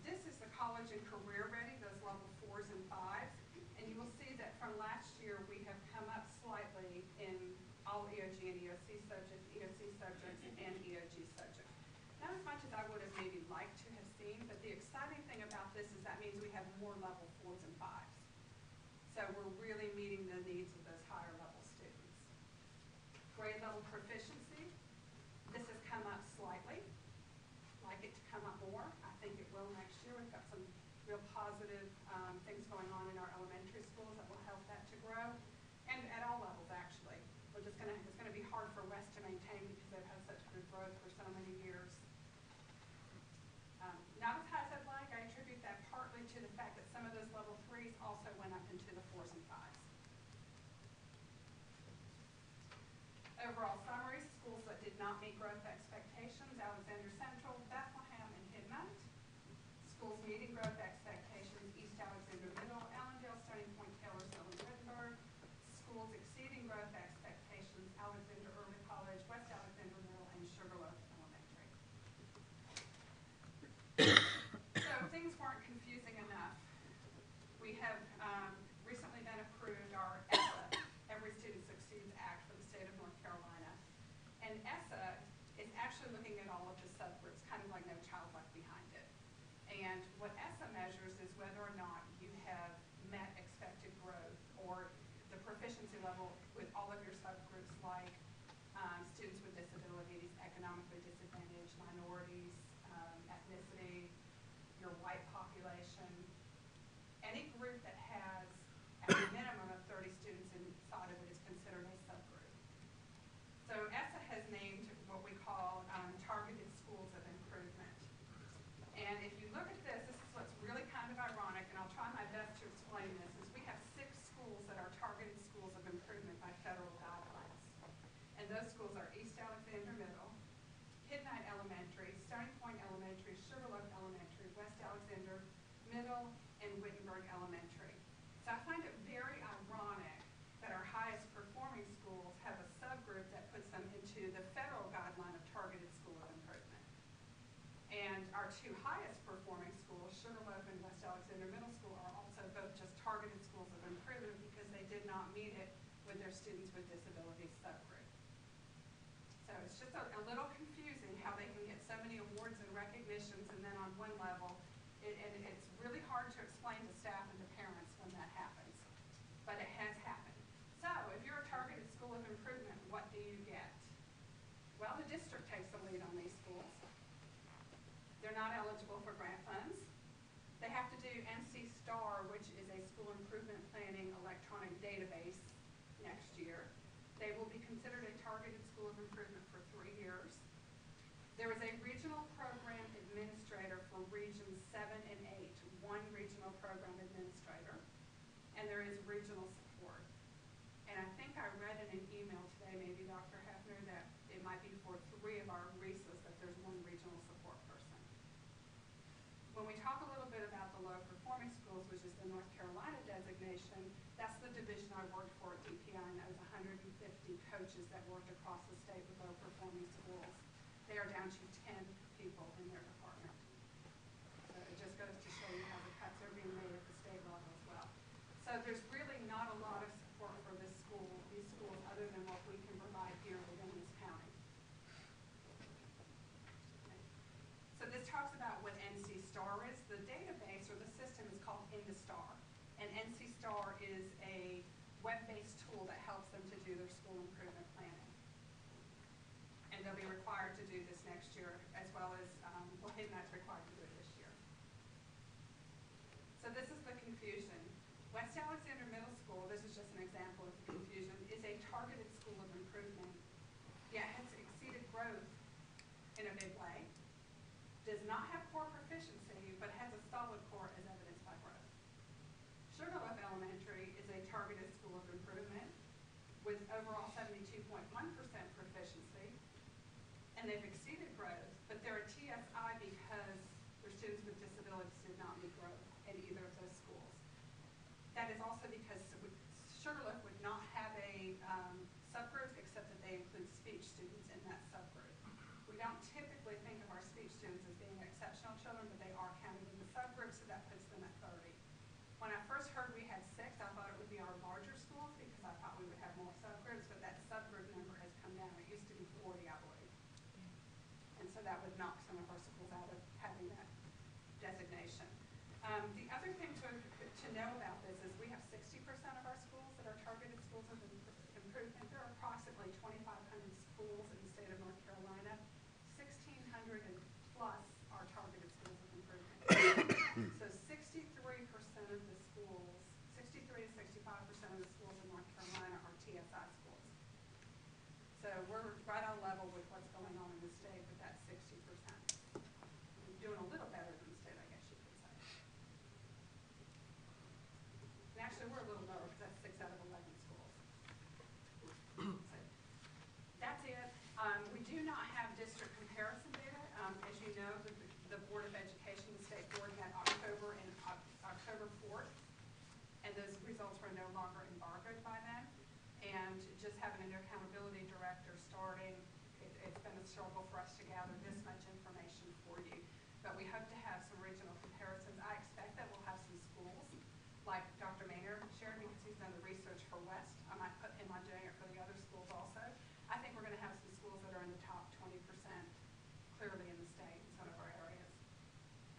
this is the college and career ready, those level 4s and 5s, and you will see that from last year we have come up slightly in all EOG and EOC subjects, and EOG subjects. Not as much as I would have maybe liked to have seen, but the exciting thing about this is that means we have more level 4s and 5s. So we're really meeting the needs of those higher level students. Grade level proficiency, this has come up slightly. Like it to come up more. I think it will next year. We've got some real positive things going on in our elementary schools that will help that to grow, and at all levels actually. It's going to be hard for West to maintain because they've had such good growth for so many years. Overall summary, schools that did not meet growth expectations: Alexander Central, Bethlehem, and Hittite. Schools meeting growth expectations: East Alexander Middle, Allendale, Stony Point, Taylorsville, and Wittenberg. Schools exceeding growth expectations: Alexander Early College, West Alexander Middle, and Sugarloaf Elementary. So things weren't confusing enough. We have recently been approved our ESSA, Every Student Succeeds Act, for the state of North Carolina. And ESSA is actually looking at all of the subgroups, kind of like No Child Left Behind it. And what ESSA measures is whether or not you have met expected growth or the proficiency level with all of your subgroups, like students with disabilities, economically disadvantaged, minorities, ethnicity, your white population, any group that has at a minimum of 30 students inside of it is considered a subgroup. So ESSA has named what we call targeted schools of improvement. And if you look at this is what's really kind of ironic, and I'll try my best to explain this, is we have 6 schools that are targeted schools of improvement by federal guidelines. And those schools are East Alexander Middle, Hittite Elementary, Stony Point Elementary, Sugarloaf Elementary, West Alexander Middle, and Wittenberg Elementary. So I find it very ironic that our highest performing schools have a subgroup that puts them into the federal guideline of targeted school of improvement. And our 2 highest performing schools, Sugarloaf and West Alexander Middle School, are also both just targeted schools of improvement because they did not meet it with their students with disabilities subgroup. So it's just a little confusing how they can get so many awards and recognitions, and then on one level, and it's really hard to explain to staff and to parents when that happens, but it has happened. So if you're a targeted school of improvement, what do you get? Well, the district takes the lead on these schools. They're not eligible for grant funds. They have to do NC STAR, which is a school improvement planning electronic database, next year. They will be considered a targeted school of improvement for 3 years. There is a regional program administrator for regions 7 and 8, 1 regional program administrator, and there is regional support. And I think I read in an email today, maybe Dr. Hefner, that it might be for 3 of our RESAs that there's 1 regional support person. When we talk a little bit about the low performing schools, which is the North Carolina designation, that's the division I worked for at DPI, and that was 150 coaches that worked across the state with low performing schools. They are down to 10 people in their department. So it just goes to show you how the cuts are being made at the state level as well. So there's really not a lot of support for these schools, other than what we can provide here within this county. Okay. So this talks about what NC STAR is. The database or the system is called IndusSTAR, and NC STAR is a web-based tool that helps them to do their school improvement planning. And they'll be required to do this next year, as well as, well, Hittite's required to do it this year. So this is the confusion. West Alexander Middle School, this is just an example of the confusion, is a targeted school of improvement, yet has exceeded growth in a big way, does not have core proficiency, but has a solid core as evidenced by growth. Sugarloaf Elementary is a targeted school of improvement with overall 72.1% proficiency, and they've exceeded growth, but they're a TSI because their students with disabilities did not meet growth in either of those schools. That is also because Sugarloaf would not have a subgroup, except that they include speech students in that subgroup. We don't typically think of our speech students as being exceptional children, but they are counted in the subgroup, so that puts them at 30. When I first heard we had 6, I thought it would be our larger schools because I thought we would have more subgroups, but that subgroup number has come down. It used to be 40, I believe. And so that would knock some of our schools out of having that designation. The other thing to know about this is we have 60% of our schools that are targeted schools of improvement. There are approximately 2,500 schools in the state of North Carolina. 1,600 and plus are targeted schools of improvement. So 63% of the schools, 63 to 65% of the schools in North Carolina are TSI schools. So we're right on level with what's going on in the state with that 60%. We're doing a little better than the state, I guess you could say. And actually, we're a little lower because that's 6 out of 11 schools. So comparison data. As you know, the Board of Education, the state board, met October 4th, and those results were no longer embargoed by them. And just having a new accountability director starting, it's been a struggle for us to gather this much information for you. But we hope to have some regional comparisons. I expect that we'll have some schools, like Dr. Maynard shared, because he's done the research for West. I might put him on doing it for the other schools also. I think we're going to have some schools that are in the top 20% clearly in the state in some of our areas.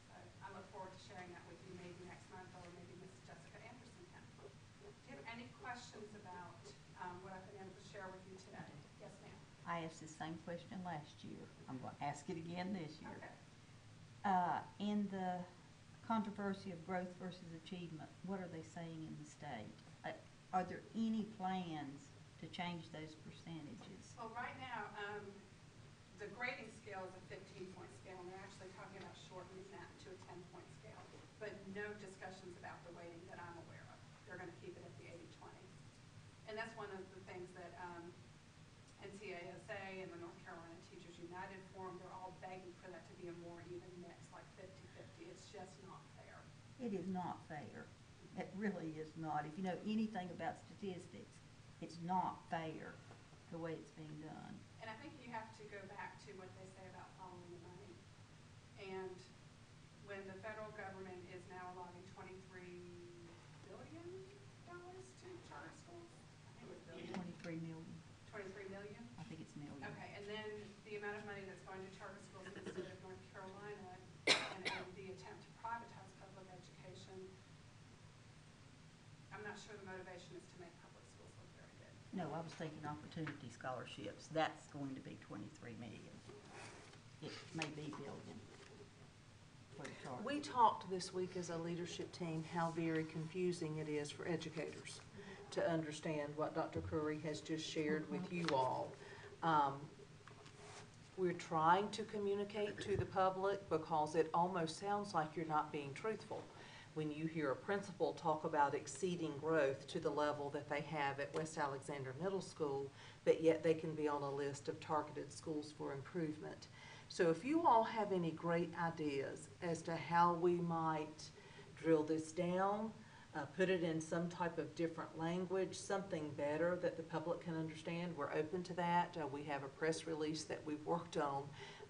So I look forward to sharing that with you maybe next month, or maybe Mrs. Jessica Anderson can. Do you have any questions about what I've been able to share with you today? Yes, ma'am. I asked the same question last year. I'm going to ask it again this year. Okay. In the controversy of growth versus achievement, what are they saying in the state? Are there any plans to change those percentages? Well, right now, the grading scale is a 15-point scale, and they're actually talking about shortening that to a 10-point scale, but no discussions about the weighting that I'm aware of. They're going to keep it at the 80-20. And that's one of the things that NCASA and the North Carolina Teachers United Forum, they're all begging for that to be a more even mix, like 50-50. It's just not fair. It is not fair. It really is not. If you know anything about statistics, it's not fair the way it's being done. And I think you have to go back to what they say about following the money. And when the federal government is now allotting $23 billion to charter schools, I think it was billion. 23 million. 23 million? I think it's million. Okay, and then the amount of money that's going to charter schools in the state of North Carolina and the attempt to privatize public education, I'm not sure the motivation is to make public schools look very good. No, I was thinking opportunity scholarships. That's going to be 23 million. It may be billion for the charter. We talked this week as a leadership team how very confusing it is for educators to understand what Dr. Curry has just shared with you all. We're trying to communicate to the public because it almost sounds like you're not being truthful when you hear a principal talk about exceeding growth to the level that they have at West Alexander Middle School, but yet they can be on a list of targeted schools for improvement. So if you all have any great ideas as to how we might drill this down, put it in some type of different language, something better that the public can understand, we're open to that. We have a press release that we've worked on,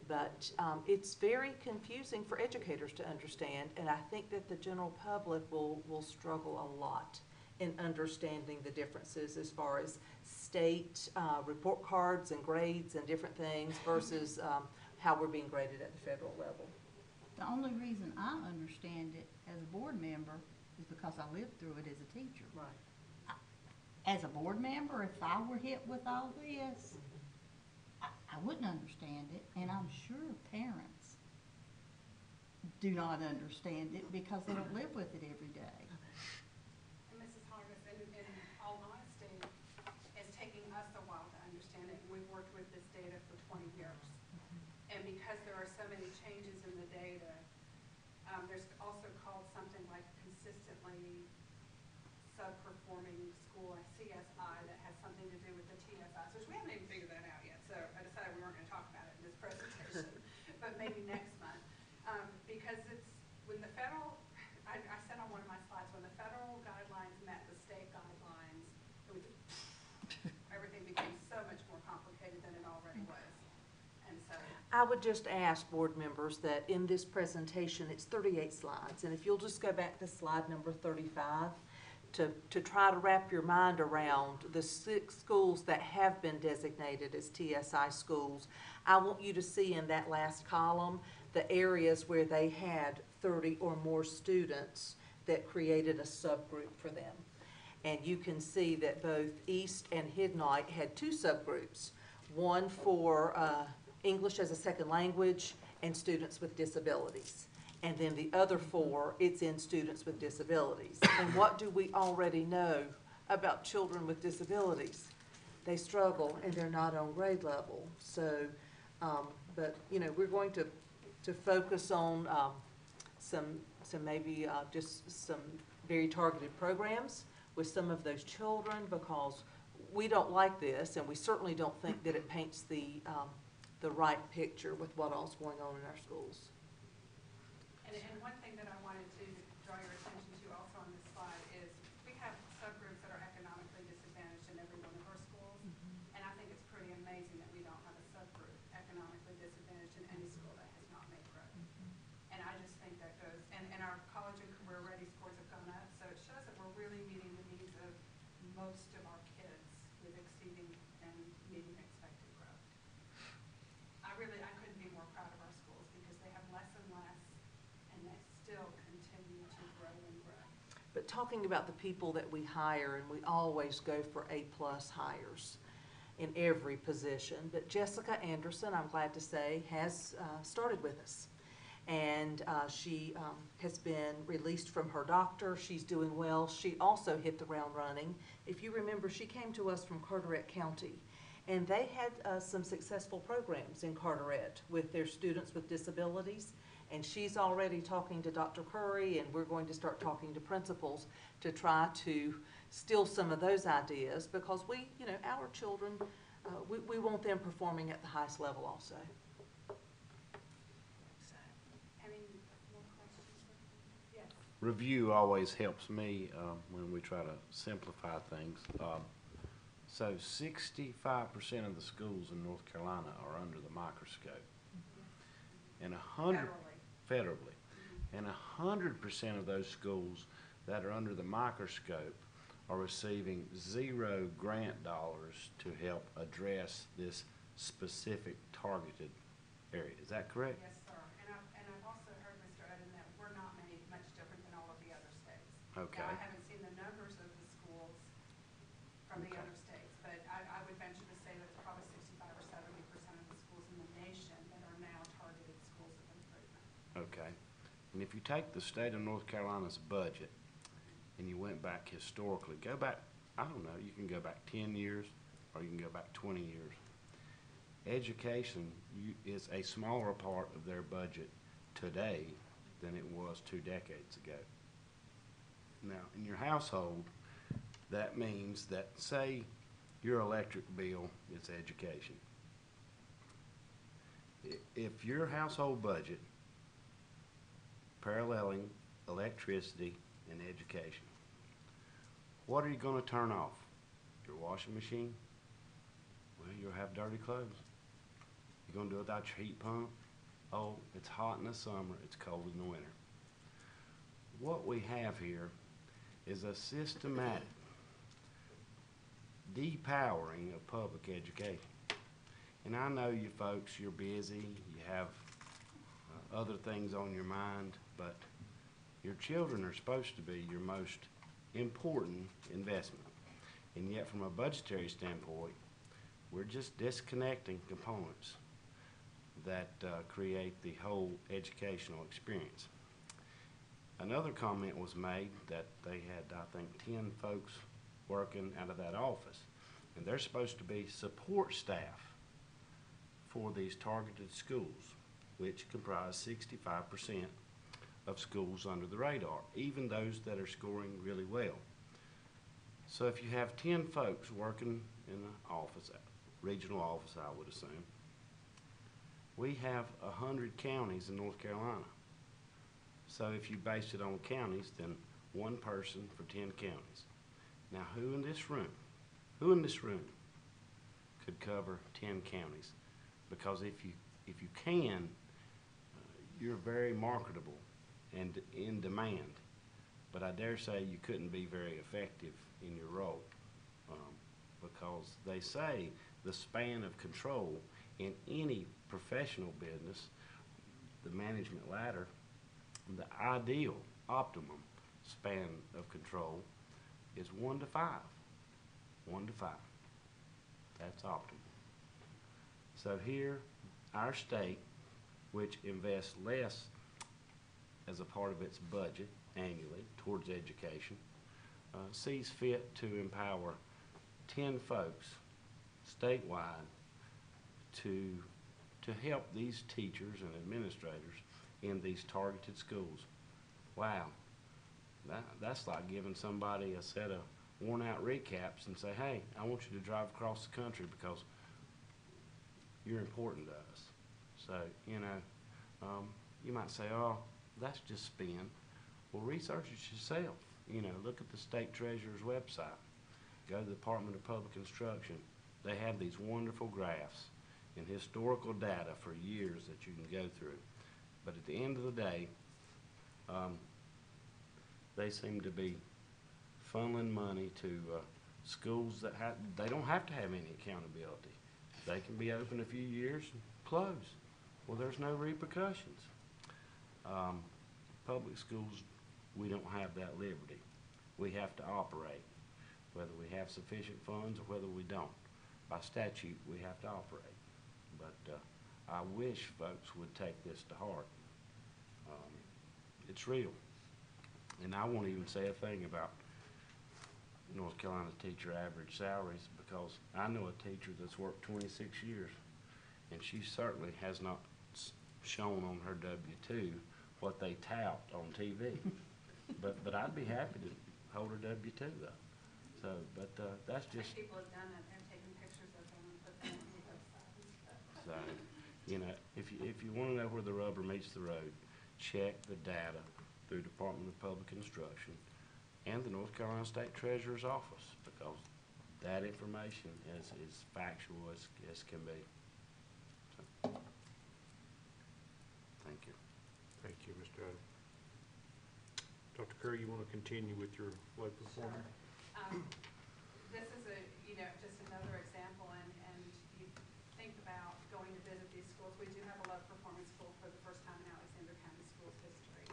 but it's very confusing for educators to understand, and I think that the general public will struggle a lot in understanding the differences as far as state report cards and grades and different things versus how we're being graded at the federal level. The only reason I understand it as a board member is because I lived through it as a teacher. Right. As a board member, if I were hit with all this, I wouldn't understand it, and I'm sure parents do not understand it because they don't live with it every day. And Mrs. Hargis, in all honesty, it's taking us a while to understand it, and we've worked with this data for 20 years. And because there are so many changes in the data, there's also called something like consistently sub-performing school, a CSI, that has something to do with the TSI. So we haven't even figured that out yet, so I decided we weren't going to talk about it in this presentation, but maybe next month. Because it's, when the federal, I said on one of my slides, when the federal guidelines met the state guidelines, it was, everything became so much more complicated than it already was. And so I would just ask board members that in this presentation, it's 38 slides, and if you'll just go back to slide number 35 to try to wrap your mind around the 6 schools that have been designated as TSI schools. I want you to see in that last column the areas where they had 30 or more students that created a subgroup for them. And you can see that both East and Hidnight had 2 subgroups, one for English as a second language and students with disabilities. And then the other 4, it's in students with disabilities. And what do we already know about children with disabilities? They struggle and they're not on grade level. So, but you know, we're going to focus on some maybe just some very targeted programs with some of those children, because we don't like this, and we certainly don't think that it paints the the right picture with what all's going on in our schools. And one thing that I wanted to draw your attention to also on this slide is we have subgroups that are economically disadvantaged in every one of our schools. And I think it's pretty amazing that we don't have a subgroup economically disadvantaged in any school that has not made growth. And I just think that goes, and our college and career ready scores have gone up, so it shows that we're really meeting the needs of most of our kids with exceeding and meeting expected growth. I couldn't be more proud of our schools because they have less and less, and they still continue to grow and grow. But talking about the people that we hire, and we always go for A-plus hires in every position, but Jessica Anderson, I'm glad to say, has started with us. And she has been released from her doctor. She's doing well. She also hit the ground running. If you remember, she came to us from Carteret County, and they had some successful programs in Carteret with their students with disabilities. And she's already talking to Dr. Curry, and we're going to start talking to principals to try to steal some of those ideas, because we, you know, our children, we want them performing at the highest level also. Any more questions? Yes. Review always helps me when we try to simplify things. So 65% of the schools in North Carolina are under the microscope. And federally. And 100% of those schools that are under the microscope are receiving 0 grant dollars to help address this specific targeted area. Is that correct? Yes, sir. And I've also heard, Mr. Oden, that we're not much different than all of the other states. Okay. Now, I haven't seen the numbers of the schools from the other states, but I would venture to say that's probably 65 or 70% of the schools in the nation that are now targeted schools of improvement. Okay. And if you take the state of North Carolina's budget and you went back historically, go back, I don't know, you can go back 10 years or you can go back 20 years. Education is a smaller part of their budget today than it was 2 decades ago. Now, in your household, that means that, say, your electric bill is education. If your household budget paralleling electricity and education, what are you going to turn off? Your washing machine? Well, you'll have dirty clothes. You're going to do it without your heat pump? Oh, it's hot in the summer, it's cold in the winter. What we have here is a systematic depowering of public education. And I know you folks, you're busy, you have other things on your mind, but your children are supposed to be your most important investment. And yet from a budgetary standpoint, we're just disconnecting components that create the whole educational experience. Another comment was made that they had, I think, 10 folks working out of that office. And they're supposed to be support staff for these targeted schools, which comprise 65% of schools under the radar, even those that are scoring really well. So if you have 10 folks working in the office, regional office, I would assume, we have 100 counties in North Carolina. So if you base it on counties, then 1 person for 10 counties. Now, who in this room could cover 10 counties? Because if you can, you're very marketable and in demand. But I dare say you couldn't be very effective in your role, because they say the span of control in any professional business, the management ladder, the ideal, optimum span of control is 1 to 5. 1 to 5. That's optimal. So here, our state, which invests less as a part of its budget annually towards education, sees fit to empower 10 folks statewide to help these teachers and administrators in these targeted schools. Wow, that's like giving somebody a set of worn out recaps and say, hey, I want you to drive across the country because you're important to us. So, you know, you might say, oh, that's just spin. Well, research it yourself. You know, look at the state treasurer's website. Go to the Department of Public Instruction. They have these wonderful graphs and historical data for years that you can go through. But at the end of the day, they seem to be funneling money to schools that they don't have to have any accountability. They can be open a few years and close. Well, there's no repercussions. Public schools, we don't have that liberty. We have to operate, whether we have sufficient funds or whether we don't. By statute, we have to operate. But I wish folks would take this to heart. It's real. And I won't even say a thing about North Carolina teacher average salaries, because I know a teacher that's worked 26 years, and she certainly has not shown on her W-2 what they tout on TV. but I'd be happy to hold her W-2 up. So, but that's just. People have done it. They've taken pictures of them and put them on the website. So, you know, if you want to know where the rubber meets the road, check the data through Department of Public Instruction and the North Carolina State Treasurer's Office, because that information is factual as can be. So, thank you. Thank you, Mr. Adam. Dr. Curry, you want to continue with your low performer? This is just another example, and you think about going to visit these schools. We do have a low performing school for the first time in Alexander County Schools history,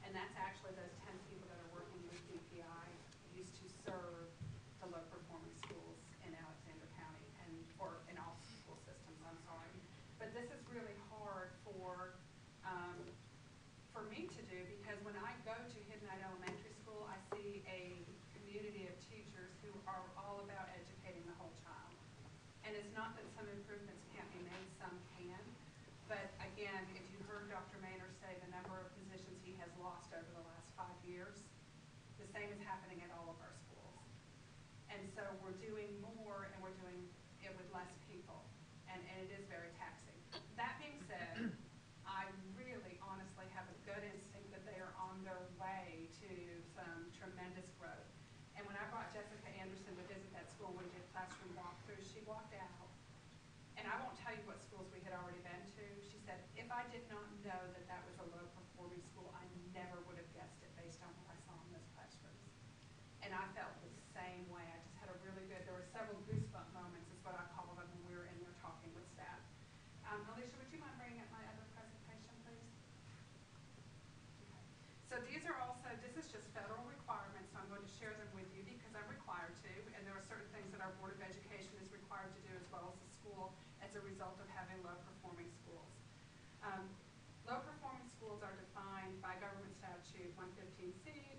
and that's actually those 10 people that are working with DPI used to serve the low performing schools in Alexander County, or in all school systems, I'm sorry. But this is really hard for me to do, because when I go to Hidden Elementary School, I see a community of teachers who are all about educating the whole child. And it's not that some improvements can't be made, some can. But again, if you heard Dr. Maynard say the number of positions he has lost over the last 5 years, the same is happening at all of our schools. And so we're doing more, and we're doing it with less people. And it is very taxing. That being said, I really honestly have a good instinct that they are on their way to some tremendous growth. And when I brought Jessica Anderson to visit that school when we did classroom walkthroughs, she walked out, and I won't tell you what schools we had already been to. She said, if I did not know that that was a low-performing school, I never would have guessed it based on what I saw in those classrooms. And I felt the same way. I just had a really good, there were several goosebump moments, is what I call them, when we were in there talking with staff. Alicia, would you mind bringing up my other presentation, please? Okay. So these are also, this is just federal requirements, so I'm going to share them with you because I'm required to, and there are certain things that our Board of Education is required to do, as well as the school, as a result of having low-performing schools. Low-performing schools are defined by Government Statute 115C-105.37.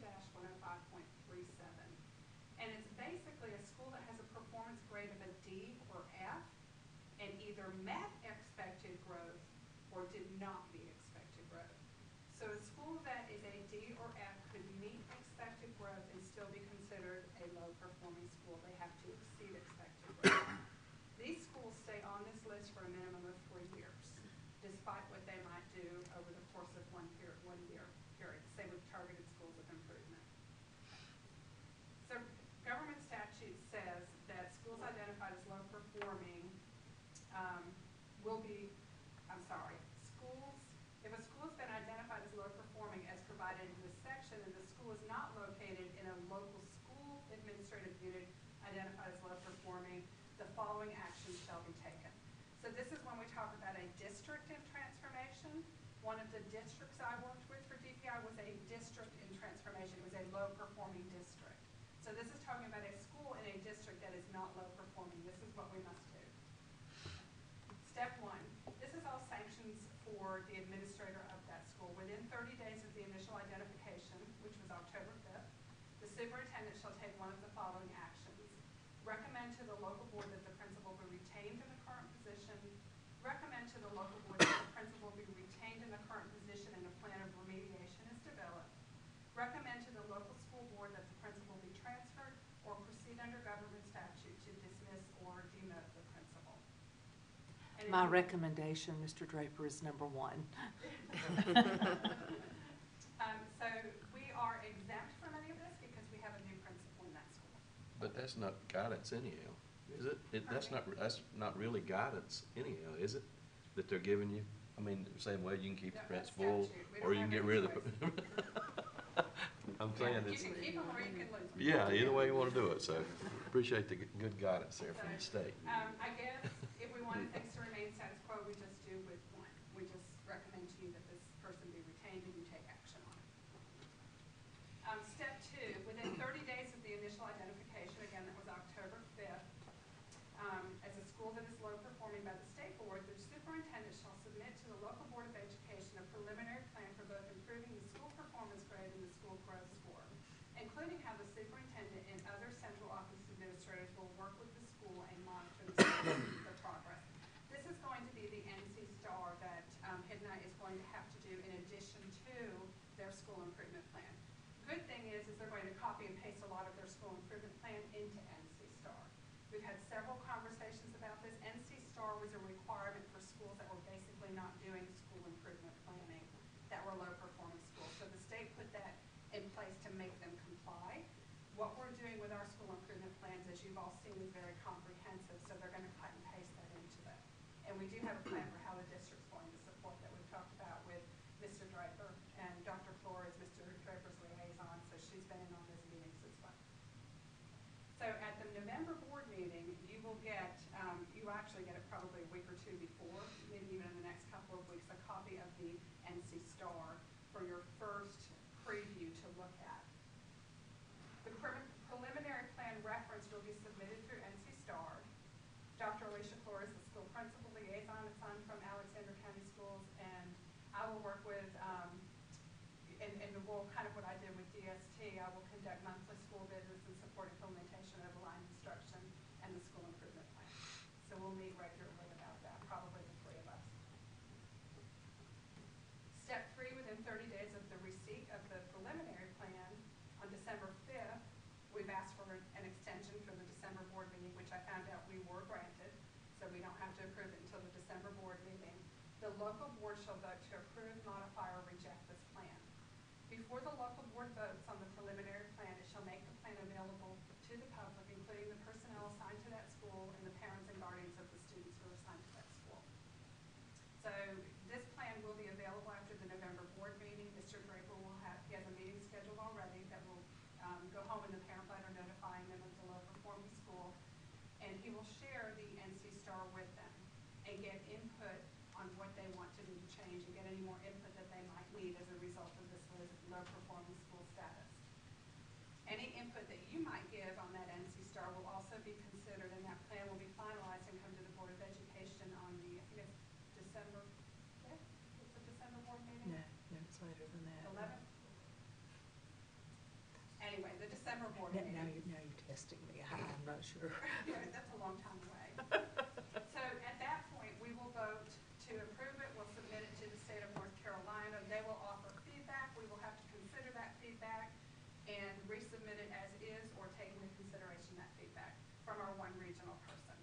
And it's basically a school that has a performance grade of a D or F, and either met expected growth or did not meet expected growth. So a school that is a D or F could meet expected growth and still be considered a low-performing school. They have to exceed expected growth. These schools stay on this list for a minimum of 3 years, despite what they might do over the course of one year period. Same with targeted schools of improvement. So government statute says that schools identified as low-performing if a school has been identified as low-performing as provided in this section, and the school is not located in a local school administrative unit identified as low-performing, the following actions shall be taken. So this is when we talk about a district in transformation. One of the districts I worked with for DPI was a district in transformation. It was a low-performing district. So this is talking about a school in a district that is not low-performing. This is what we must do. Step 1, this is all sanctions for the administrator of that school. Within 30 days of the initial identification, which was October 5th, the superintendent shall take one of the following actions. Recommend to the local board that the principal be retained in the current position. Recommend to the local board that the principal be retained in the current position and a plan of remediation is developed. Recommend to the local school board that the principal be transferred or proceed under government statute to dismiss or demote the principal. And if My you- recommendation, Mr. Draper, is number one. So we are exempt from any of this because we have a new principal in that school. But that's not guidance anyhow, is it? That's not really guidance anyhow, is it? That they're giving you? I mean, saying, well, you can keep No, the that's principal, statute. We or don't you can have get any rid of the. choice. I'm saying You it's, can keep them or you can lose them. yeah, either way you wanna do it, so appreciate the good guidance there from the state. I guess if we wanted things to remain status quo, we just do with one. We just recommend to you that this person be retained and you take action on it. Step 2, within 30 days of the initial identification, again, that was October 5th, as a school that is low performing by the state board, the superintendent shall submit to the local board of education a preliminary plan for both improving the school performance grade and the school growth score, including how the superintendent and other central office administrators will work with the school and monitor the progress. This is going to be the NC STAR that Hidna is going to have to do in addition to their school improvement plan. Good thing is they're going to copy and paste a lot of their school improvement plan into NC STAR. We've had several conversations about this. NC STAR was a requirement for schools that were basically not doing school improvement planning, that were low performing schools. So the state put that in place to make them comply. What we're doing with our school improvement plans, as you've all seen, is very comprehensive, so they're going to cut and paste that into that. And we do have a plan for how the district's going to support that. We've talked about with Mr. Draper, and Dr. Floor is Mr. Draper's liaison, so she's been in on those meetings as well. So at the November board meeting, you will get, you will actually get it probably a week or two before, maybe even in the next couple of weeks, a copy of the NC STAR for your first preview to look at. The preliminary plan reference will be submitted through NC STAR. Dr. Alicia Flores, the school principal liaison, assigned from Alexander County Schools, and I will work with, and we'll kind of what I did with DST, I will conduct monthly school visits and support implementation of aligned instruction and the school improvement plan. So we'll meet regularly about that, probably the 3 of us. Step 3, within 30 days of the receipt of the preliminary plan, on December 5th, we've asked for an extension for the December board meeting, which I found out we were granted, so we don't have to approve it until the December board meeting. The local board shall vote to approve, modify, or reject this plan. Before the local board votes on the preliminary plan, it shall make the plan available to the public, including the personnel assigned to that school and the parents and guardians of the students who are assigned to that school. So this plan will be available after the November board meeting. Mr. Draper will have, he has a meeting scheduled already that will go home in the parent letter notifying them of the low performing school. And he will share the NC STAR with them and get input on what they want to do to change and get any more input that they might need as a result of this low performing school status. Any input that you might give on that NC STAR will also be considered, and that plan will be finalized and come to the Board of Education on the, I think it's December 5th, it's the December board meeting? No, it's later than that. 11th? Anyway, the December board Now meeting. now you're testing me. I'm not sure. Yeah, that's a long time away. So at that point, we will vote to approve it. We'll submit it to the state of North Carolina. They will offer feedback. We will have to consider that feedback and resubmit it as is or take into consideration that feedback from our one regional person.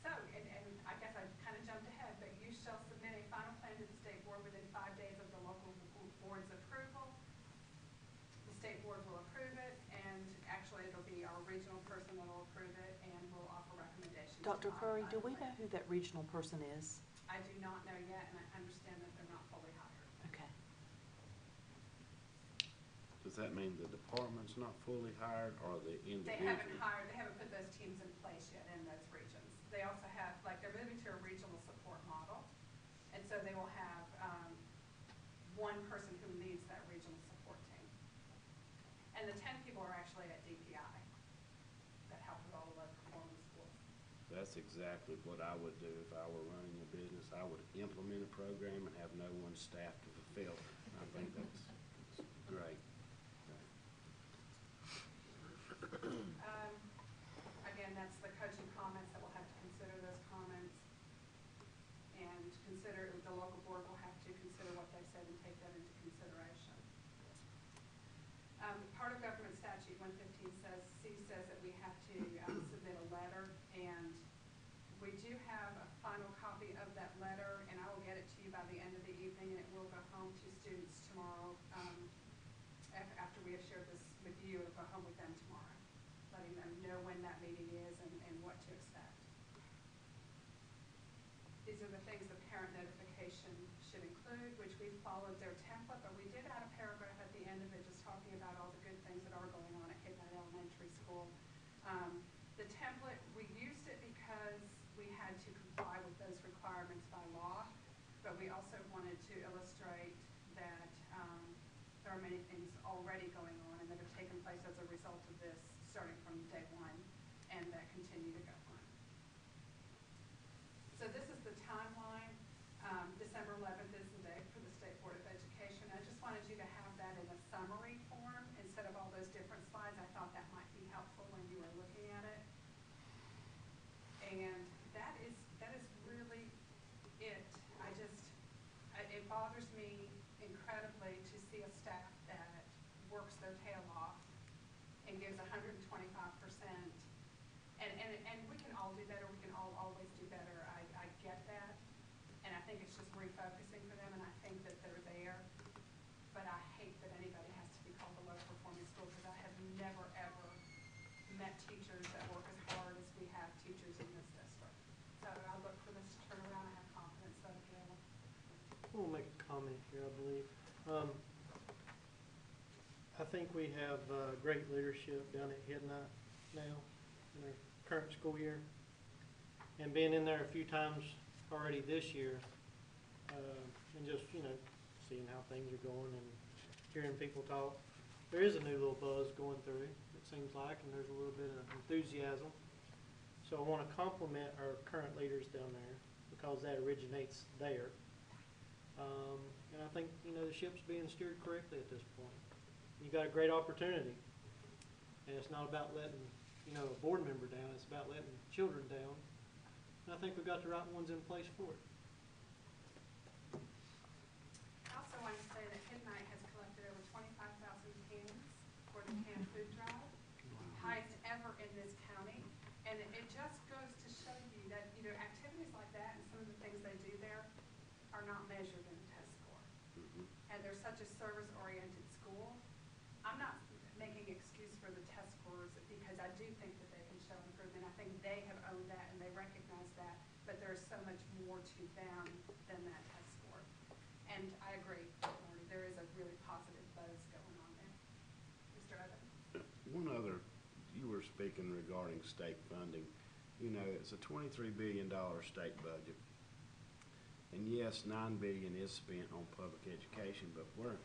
So, and I guess I kind of jumped ahead, but you shall submit a final plan to the state board within 5 days of the local board's approval. The state board will approve it, and actually it'll be our regional person that will approve it, and we'll offer recommendations. Dr. to Curry, modify do the we plan. know who that regional person is? I do not know yet, and I understand that they're not fully hired. Okay. Does that mean the department's not fully hired or the individual? They haven't put those teams in place yet in those regions. They also have, like, they're moving to a regional support model, and so they will have one person who leads that regional support team. And the 10 people are actually at DPI that help with all the low performing schools. That's exactly what I would do if I were running a business. I would implement a program and have no one staff to fulfill it. I think that's great. Again, that's the coaching comments that we'll have to consider those comments and consider, the local board will have to consider what they said and take that into consideration. Part of government statute 115 says that we have to submit a letter and home to students tomorrow, after we have shared this with you, it'll go home with them tomorrow, letting them know when that meeting is and what to expect. These are the things the parent notification should include, which we followed their template, but we did add a paragraph at the end of it just talking about all the good things that are going on at Hidnight Elementary School. The template, we used it because we had to comply with those requirements by law, but we also wanted to illustrate that there are many things already going on and that have taken place as a result of this, starting from day one, and that continue to go on. So this is the timeline. December 11th is the date for the State Board of Education. I just wanted you to have that in a summary form instead of all those different slides. I thought that might be helpful when you were looking at it. And that is really it. It bothers me incredibly to see a staff that works their tail off and gives 125%. And we can all do better. We can all always do better. I get that. And I think it's just refocusing for them, and I think that they're there. But I hate that anybody has to be called a low-performing school, because I have never, ever met teachers that work as hard as we have teachers in this district. So I look for this to turn around. I have confidence that it will. We'll make a comment here, I believe. I think we have great leadership down at Hidnight now in our current school year. And being in there a few times already this year, and just, seeing how things are going and hearing people talk, there is a new little buzz going through, it seems like, and there's a little bit of enthusiasm. So I want to compliment our current leaders down there, because that originates there. And I think, the ship's being steered correctly at this point. You got a great opportunity, and it's not about letting, a board member down, it's about letting children down. And I think we've got the right ones in place for it. I also want to say that Hidnight has collected over 25,000 cans for the canned food drive, highest ever in this county. And it just goes to show you that, activities like that and some of the things they do there are not measured in a test score. And they're such a service-oriented school. I'm not making excuse for the test scores, because I do think that they can show improvement. I think they have owned that and they recognize that, but there's so much more to them than that test score. And I agree, Marty, there is a really positive buzz going on there. Mr. Evans? One other, you were speaking regarding state funding. It's a $23 billion state budget. And yes, $9 billion is spent on public education, but where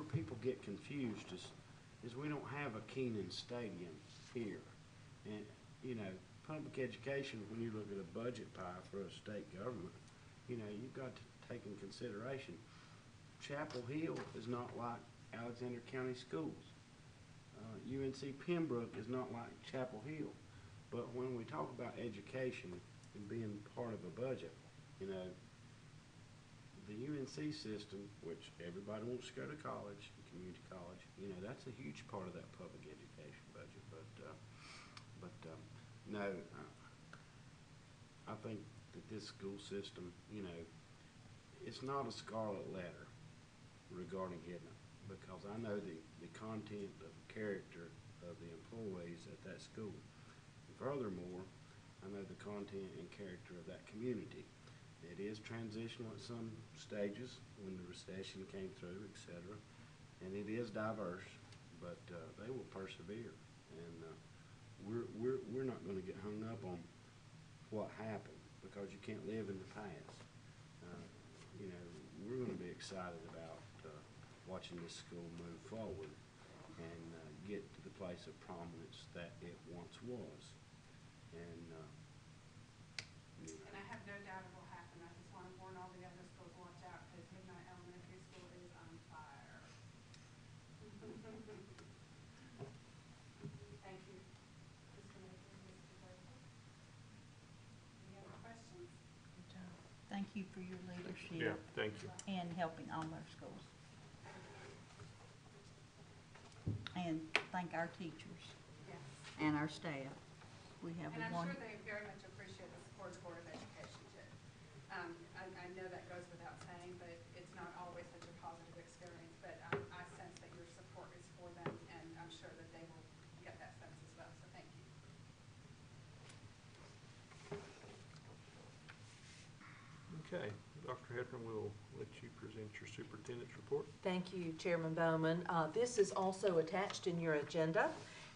people get confused is we don't have a Keenan Stadium here. And, public education, when you look at a budget pie for a state government, you've got to take in consideration Chapel Hill is not like Alexander County Schools. UNC Pembroke is not like Chapel Hill. But when we talk about education and being part of a budget, the UNC system, which everybody wants to go to college, community college, that's a huge part of that public education budget. No, I think that this school system, it's not a scarlet letter regarding Hidnight, because I know the content of character of the employees at that school. And furthermore, I know the content and character of that community. It is transitional at some stages when the recession came through, etc. And it is diverse, but they will persevere. And we're not going to get hung up on what happened, because you can't live in the past. We're going to be excited about watching this school move forward and get to the place of prominence that it once was. And I have no doubt it will happen. I just want to warn all the other schools, watch out, because Hidnight Elementary School is on fire. Thank you, Mr. Maker, Mr. Director. Any other questions? Thank you for your leadership. Yeah, thank you. And helping all our schools. And thank our teachers. Yes. And our staff. We have And I'm one. sure they very much appreciate the support of the Board of Education too. I know that goes without saying, but it's not always such a positive Okay, Dr. Hedron, we'll let you present your superintendent's report. Thank you, Chairman Bowman. This is also attached in your agenda,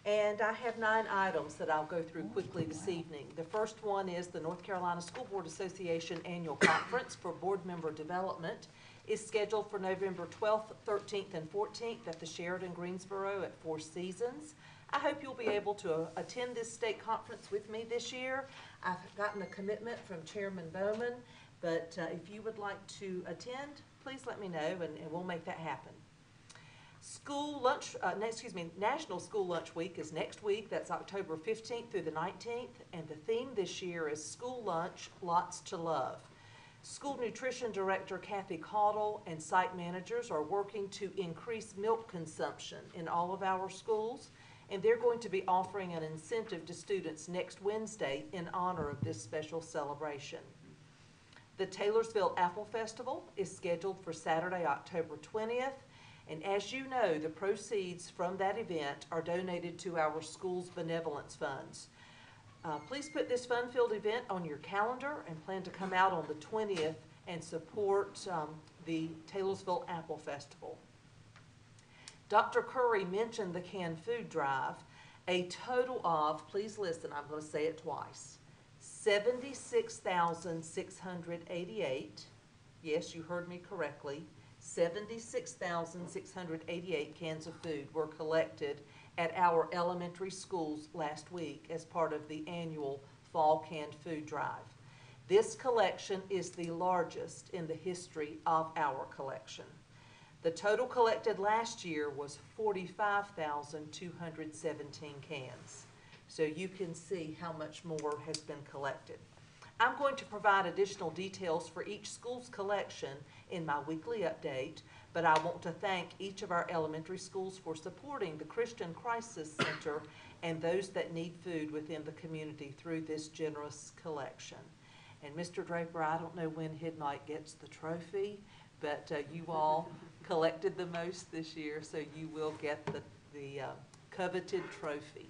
and I have 9 items that I'll go through quickly this evening. The first one is the North Carolina School Board Association Annual Conference for Board Member Development is scheduled for November 12th, 13th, and 14th at the Sheraton Greensboro at Four Seasons. I hope you'll be able to attend this state conference with me this year. I've gotten a commitment from Chairman Bowman, but if you would like to attend, please let me know, and we'll make that happen. School lunch, National School Lunch Week is next week. That's October 15th through the 19th, and the theme this year is School Lunch, Lots to Love. School Nutrition Director Kathy Caudle and site managers are working to increase milk consumption in all of our schools, and they're going to be offering an incentive to students next Wednesday in honor of this special celebration. The Taylorsville Apple Festival is scheduled for Saturday, October 20th, and as you know, the proceeds from that event are donated to our school's benevolence funds. Please put this fun-filled event on your calendar and plan to come out on the 20th and support the Taylorsville Apple Festival. Dr. Curry mentioned the canned food drive. A total of, please listen, I'm going to say it twice, 76,688, yes, you heard me correctly, 76,688 cans of food were collected at our elementary schools last week as part of the annual Fall Canned Food Drive. This collection is the largest in the history of our collection. The total collected last year was 45,217 cans. So you can see how much more has been collected. I'm going to provide additional details for each school's collection in my weekly update, but I want to thank each of our elementary schools for supporting the Christian Crisis Center and those that need food within the community through this generous collection. And Mr. Draper, I don't know when Hidnight gets the trophy, but you all collected the most this year, so you will get the coveted trophy.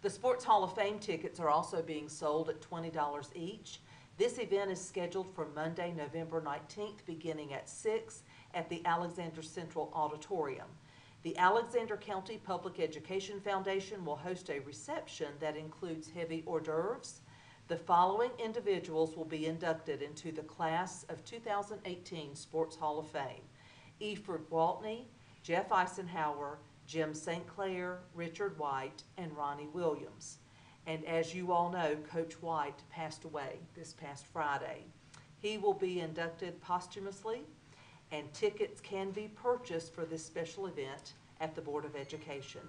The Sports Hall of Fame tickets are also being sold at $20 each. This event is scheduled for Monday, November 19th, beginning at 6 at the Alexander Central Auditorium. The Alexander County Public Education Foundation will host a reception that includes heavy hors d'oeuvres. The following individuals will be inducted into the class of 2018 Sports Hall of Fame: Eford Waltney, Jeff Eisenhower, Jim St. Clair, Richard White, and Ronnie Williams. And as you all know, Coach White passed away this past Friday. He will be inducted posthumously, and tickets can be purchased for this special event at the Board of Education.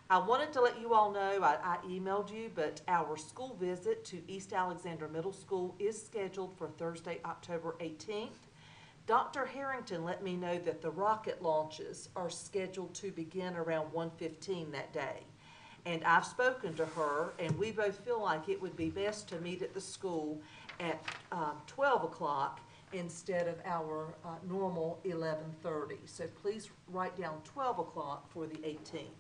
I wanted to let you all know, I emailed you, but our school visit to East Alexander Middle School is scheduled for Thursday, October 18th. Dr. Harrington let me know that the rocket launches are scheduled to begin around 1:15 that day. And I've spoken to her, and we both feel like it would be best to meet at the school at 12 o'clock instead of our normal 11:30. So please write down 12 o'clock for the 18th.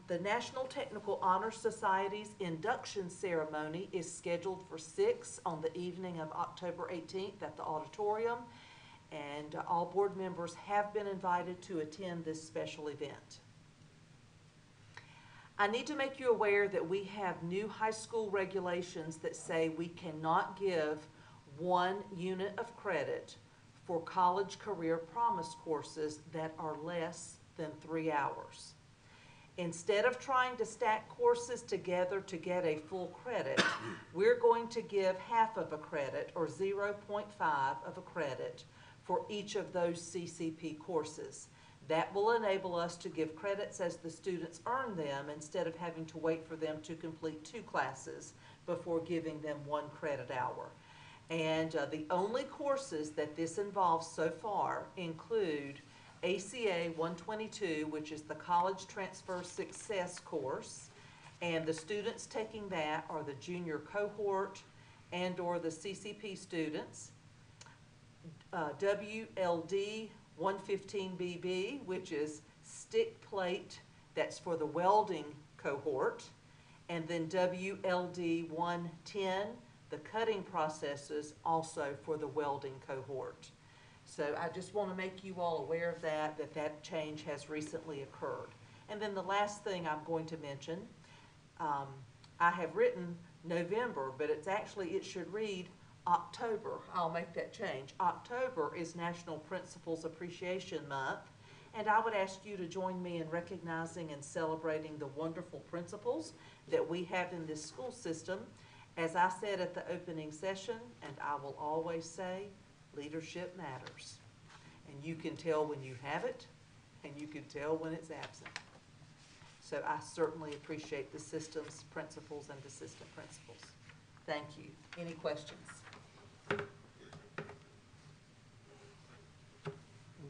The National Technical Honor Society's induction ceremony is scheduled for 6 on the evening of October 18th at the auditorium, and all board members have been invited to attend this special event. I need to make you aware that we have new high school regulations that say we cannot give 1 unit of credit for college career promise courses that are less than 3 hours. Instead of trying to stack courses together to get a full credit, we're going to give half of a credit, or 0.5 of a credit, for each of those CCP courses. That will enable us to give credits as the students earn them instead of having to wait for them to complete 2 classes before giving them 1 credit hour. And the only courses that this involves so far include ACA 122, which is the College Transfer Success course, and the students taking that are the junior cohort and or the CCP students. WLD 115BB, which is stick plate, that's for the welding cohort, and then WLD 110, the cutting processes also for the welding cohort. So I just want to make you all aware of that change has recently occurred. And then the last thing I'm going to mention, I have written November, but it should read October. I'll make that change. October is National Principals Appreciation Month, and I would ask you to join me in recognizing and celebrating the wonderful principals that we have in this school system. As I said at the opening session, and I will always say, leadership matters. And you can tell when you have it, and you can tell when it's absent. So I certainly appreciate the system's principals and assistant principals. Thank you. Any questions?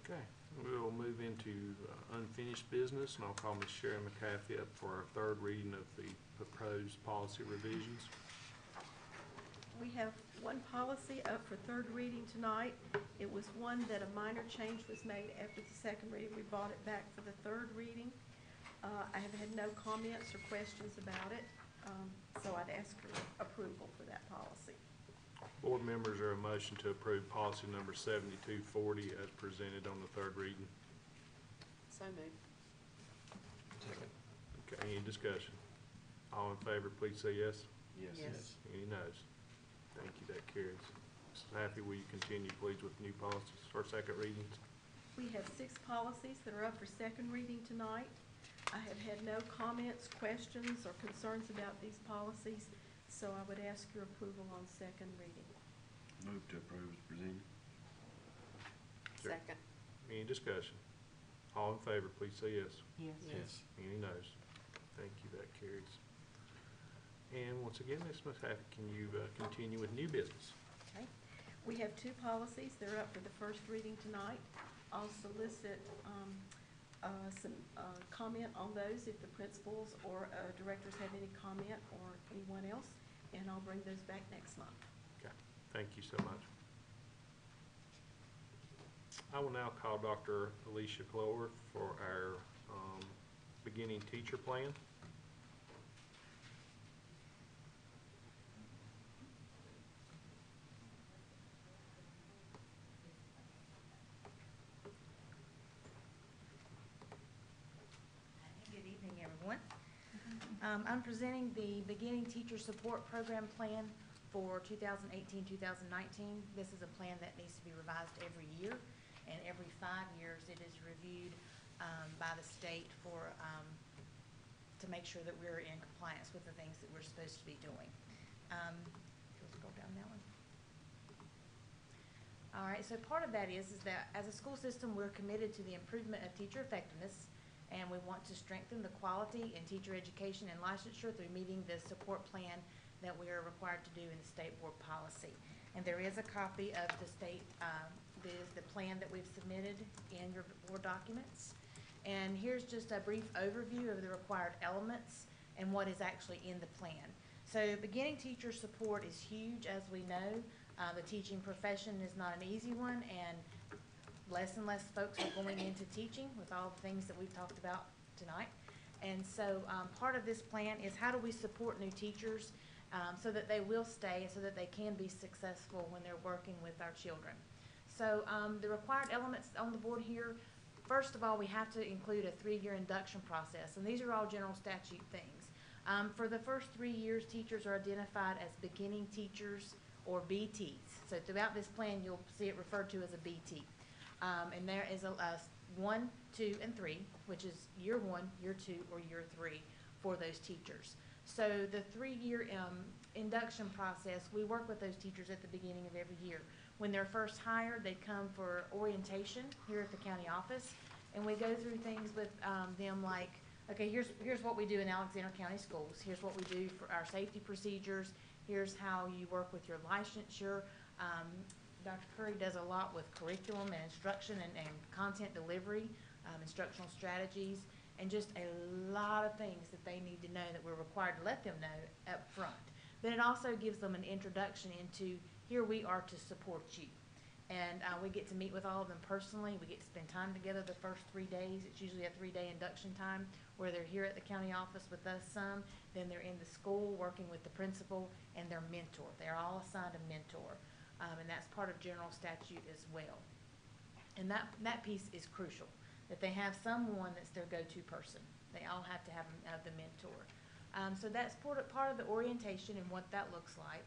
Okay, we'll move into unfinished business, and I'll call Ms. Sharon McCaffey up for our third reading of the proposed policy revisions. We have one policy up for third reading tonight. It was one that a minor change was made after the second reading. We brought it back for the third reading. I have had no comments or questions about it, so I'd ask for approval for that policy. Board members, are a motion to approve policy number 7240 as presented on the third reading. So moved. Second. Okay, any discussion? All in favor, please say yes. Yes. Any noes? Thank you, that carries. Mrs. Happy, will you continue, please, with new policies or second readings? We have 6 policies that are up for second reading tonight. I have had no comments, questions, or concerns about these policies, so I would ask your approval on second reading. Move to approve as presented. Second. Any discussion? All in favor, please say yes. Yes. Any noes? Thank you, that carries. And once again, Ms. Happy, can you continue with new business? Okay. We have 2 policies that are up for the first reading tonight. I'll solicit some comment on those if the principals or directors have any comment, or anyone else, and I'll bring those back next month. Okay, thank you so much. I will now call Dr. Alicia Clover for our beginning teacher plan. Good evening, everyone. I'm presenting the Beginning Teacher Support Program Plan for 2018-2019. This is a plan that needs to be revised every year, and every 5 years it is reviewed by the state to make sure that we're in compliance with the things that we're supposed to be doing. We'll scroll down that one. All right, so part of that is that as a school system, we're committed to the improvement of teacher effectiveness, and we want to strengthen the quality in teacher education and licensure through meeting the support plan that we are required to do in the state board policy. And there is a copy of the state, the plan that we've submitted in your board documents. And here's just a brief overview of the required elements and what is actually in the plan. So beginning teacher support is huge, as we know. The teaching profession is not an easy one, and less folks are going into teaching with all the things that we've talked about tonight. And so part of this plan is how do we support new teachers so that they will stay, so that they can be successful when they're working with our children. So the required elements on the board here, first of all, we have to include a 3-year induction process, and these are all general statute things. For the first 3 years, teachers are identified as beginning teachers or BTs. So throughout this plan, you'll see it referred to as a BT. And there is a 1, 2, and 3, which is year 1, year 2, or year 3 for those teachers. So the 3-year induction process, we work with those teachers at the beginning of every year. When they're first hired, they come for orientation here at the county office, and we go through things with them like, okay, here's what we do in Alexander County Schools. Here's what we do for our safety procedures. Here's how you work with your licensure. Dr. Curry does a lot with curriculum and instruction and content delivery, instructional strategies, and just a lot of things that they need to know that we're required to let them know up front. But it also gives them an introduction into here we are to support you. And we get to meet with all of them personally. We get to spend time together the first 3 days. It's usually a 3-day induction time where they're here at the county office with us some. Then they're in the school working with the principal and their mentor. They're all assigned a mentor. And that's part of general statute as well. And that piece is crucial, that they have someone that's their go-to person. They all have to have the mentor. So that's part of the orientation and what that looks like.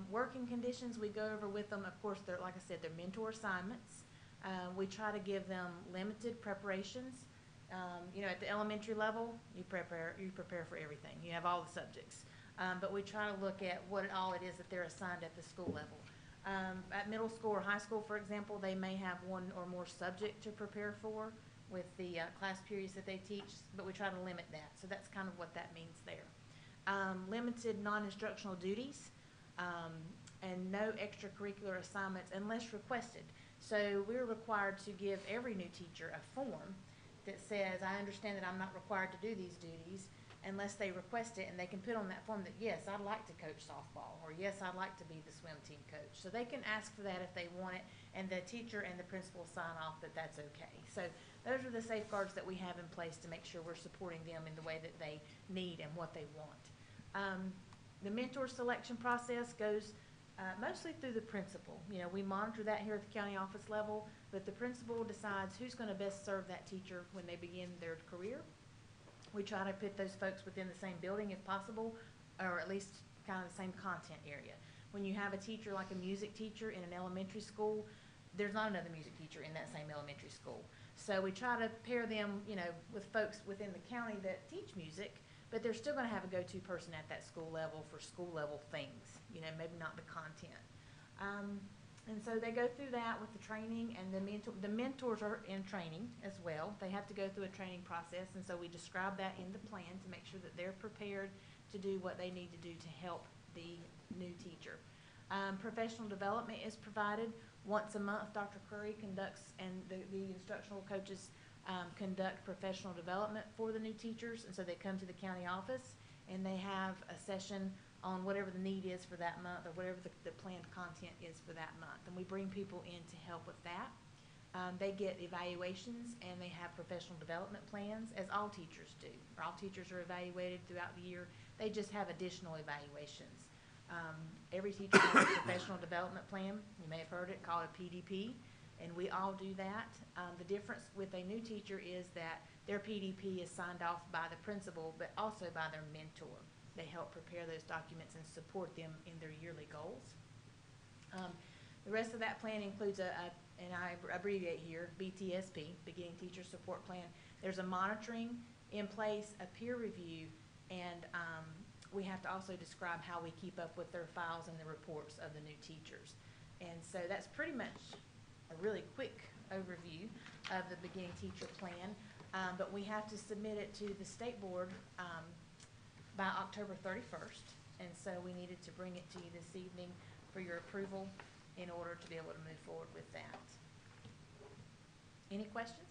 Working conditions we go over with them. Of course, they're, like I said, they're mentor assignments. We try to give them limited preparations. You know, at the elementary level, you prepare for everything. You have all the subjects. But we try to look at what all it is that they're assigned at the school level. At middle school or high school, for example, they may have one or more subject to prepare for with the class periods that they teach, but we try to limit that. So that's kind of what that means there. Limited non-instructional duties. And no extracurricular assignments unless requested. So we're required to give every new teacher a form that says, I understand that I'm not required to do these duties unless they request it, and they can put on that form that, yes, I'd like to coach softball, or yes, I'd like to be the swim team coach. So they can ask for that if they want it, and the teacher and the principal sign off that that's okay. So those are the safeguards that we have in place to make sure we're supporting them in the way that they need and what they want. The mentor selection process goes mostly through the principal. You know, we monitor that here at the county office level, but the principal decides who's going to best serve that teacher when they begin their career. We try to put those folks within the same building if possible, or at least kind of the same content area. When you have a teacher like a music teacher in an elementary school, there's not another music teacher in that same elementary school. So we try to pair them, you know, with folks within the county that teach music, but they're still going to have a go-to person at that school level for school level things, you know, maybe not the content. And so they go through that with the training, and the mentors are in training as well. They have to go through a training process, and so we describe that in the plan to make sure that they're prepared to do what they need to do to help the new teacher. Professional development is provided once a month. Dr. Curry conducts, and the instructional coaches conduct professional development for the new teachers, and so they come to the county office and they have a session on whatever the need is for that month, or whatever the planned content is for that month, and we bring people in to help with that. They get evaluations, and they have professional development plans, as all teachers do. All teachers are evaluated throughout the year. They just have additional evaluations. Every teacher has a professional development plan. You may have heard it called a PDP, and we all do that. The difference with a new teacher is that their PDP is signed off by the principal, but also by their mentor. They help prepare those documents and support them in their yearly goals. The rest of that plan includes and I abbreviate here, BTSP, Beginning Teacher Support Plan. There's a monitoring in place, a peer review, and we have to also describe how we keep up with their files and the reports of the new teachers. And so that's pretty much a really quick overview of the Beginning Teacher Plan, but we have to submit it to the state board by October 31st, and so we needed to bring it to you this evening for your approval in order to be able to move forward with that. Any questions?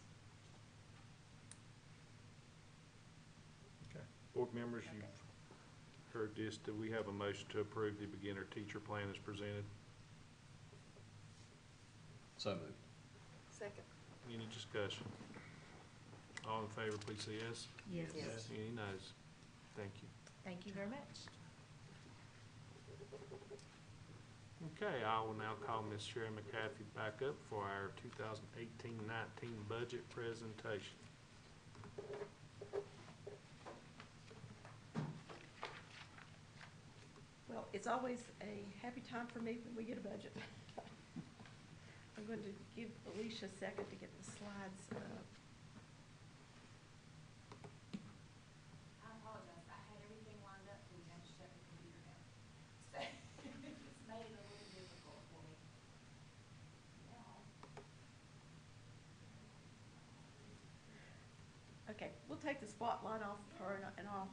Okay. Board members, you've heard this. Do we have a motion to approve the beginner teacher plan as presented? So moved. Second. Any discussion? All in favor, please say yes. Yes. Any noes? Thank you. Thank you very much. Okay, I will now call Ms. Sherry McCaffey back up for our 2018-19 budget presentation. Well, it's always a happy time for me when we get a budget. I'm going to give Alicia a second to get the slides up. I apologize. I had everything lined up till we had to shut the computer down. So it's made it a little difficult for me. Okay, we'll take the spotlight off of her, and I'll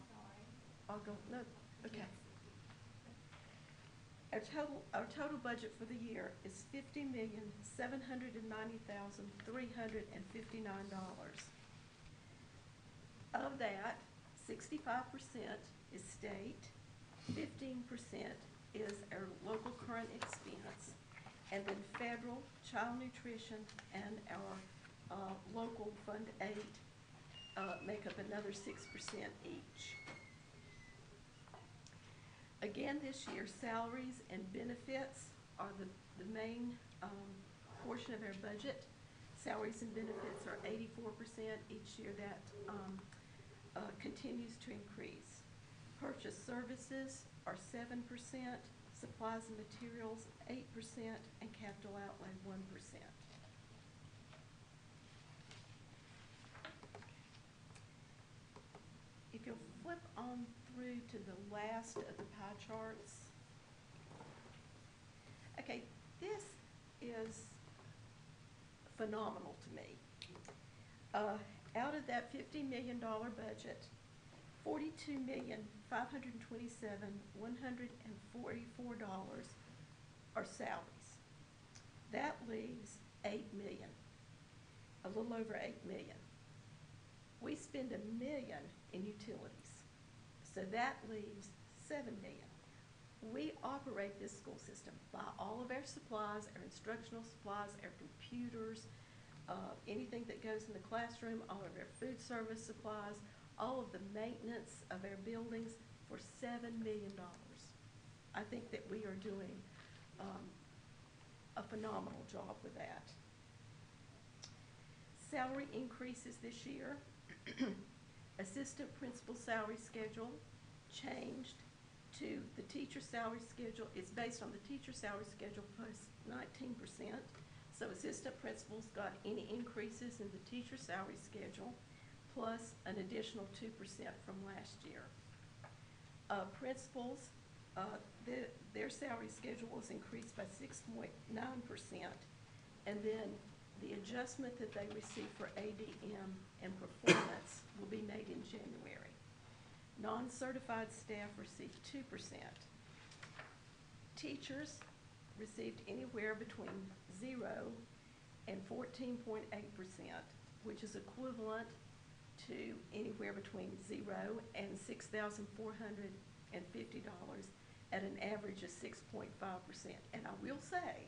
go, no, okay. Our total budget for the year is $50,790,359. Of that, 65% is state, 15% is our local current expense, and then federal, child nutrition, and our local Fund 8 make up another 6% each. Again, this year, salaries and benefits are the main portion of our budget. Salaries and benefits are 84%. Each year that continues to increase. Purchase services are 7%, supplies and materials 8%, and capital outlay 1%. If you'll flip on through to the last of the pie charts. Okay, this is phenomenal to me. Out of that $50 million budget, $42,527,144 are salaries. That leaves $8 million, a little over $8 million. We spend $1 million in utilities, so that leaves $7 million. We operate this school system, buy all of our supplies, our instructional supplies, our computers, anything that goes in the classroom, all of our food service supplies, all of the maintenance of our buildings for $7 million. I think that we are doing a phenomenal job with that. Salary increases this year. Assistant principal salary schedule changed to the teacher salary schedule. It's based on the teacher salary schedule plus 19%. So assistant principals got any increases in the teacher salary schedule plus an additional 2% from last year. Principals, their salary schedule was increased by 6.9%, and then the adjustment that they receive for ADM and performance will be made in January. Non-certified staff received 2%. Teachers received anywhere between 0 and 14.8%, which is equivalent to anywhere between 0 and $6,450 at an average of 6.5%. And I will say,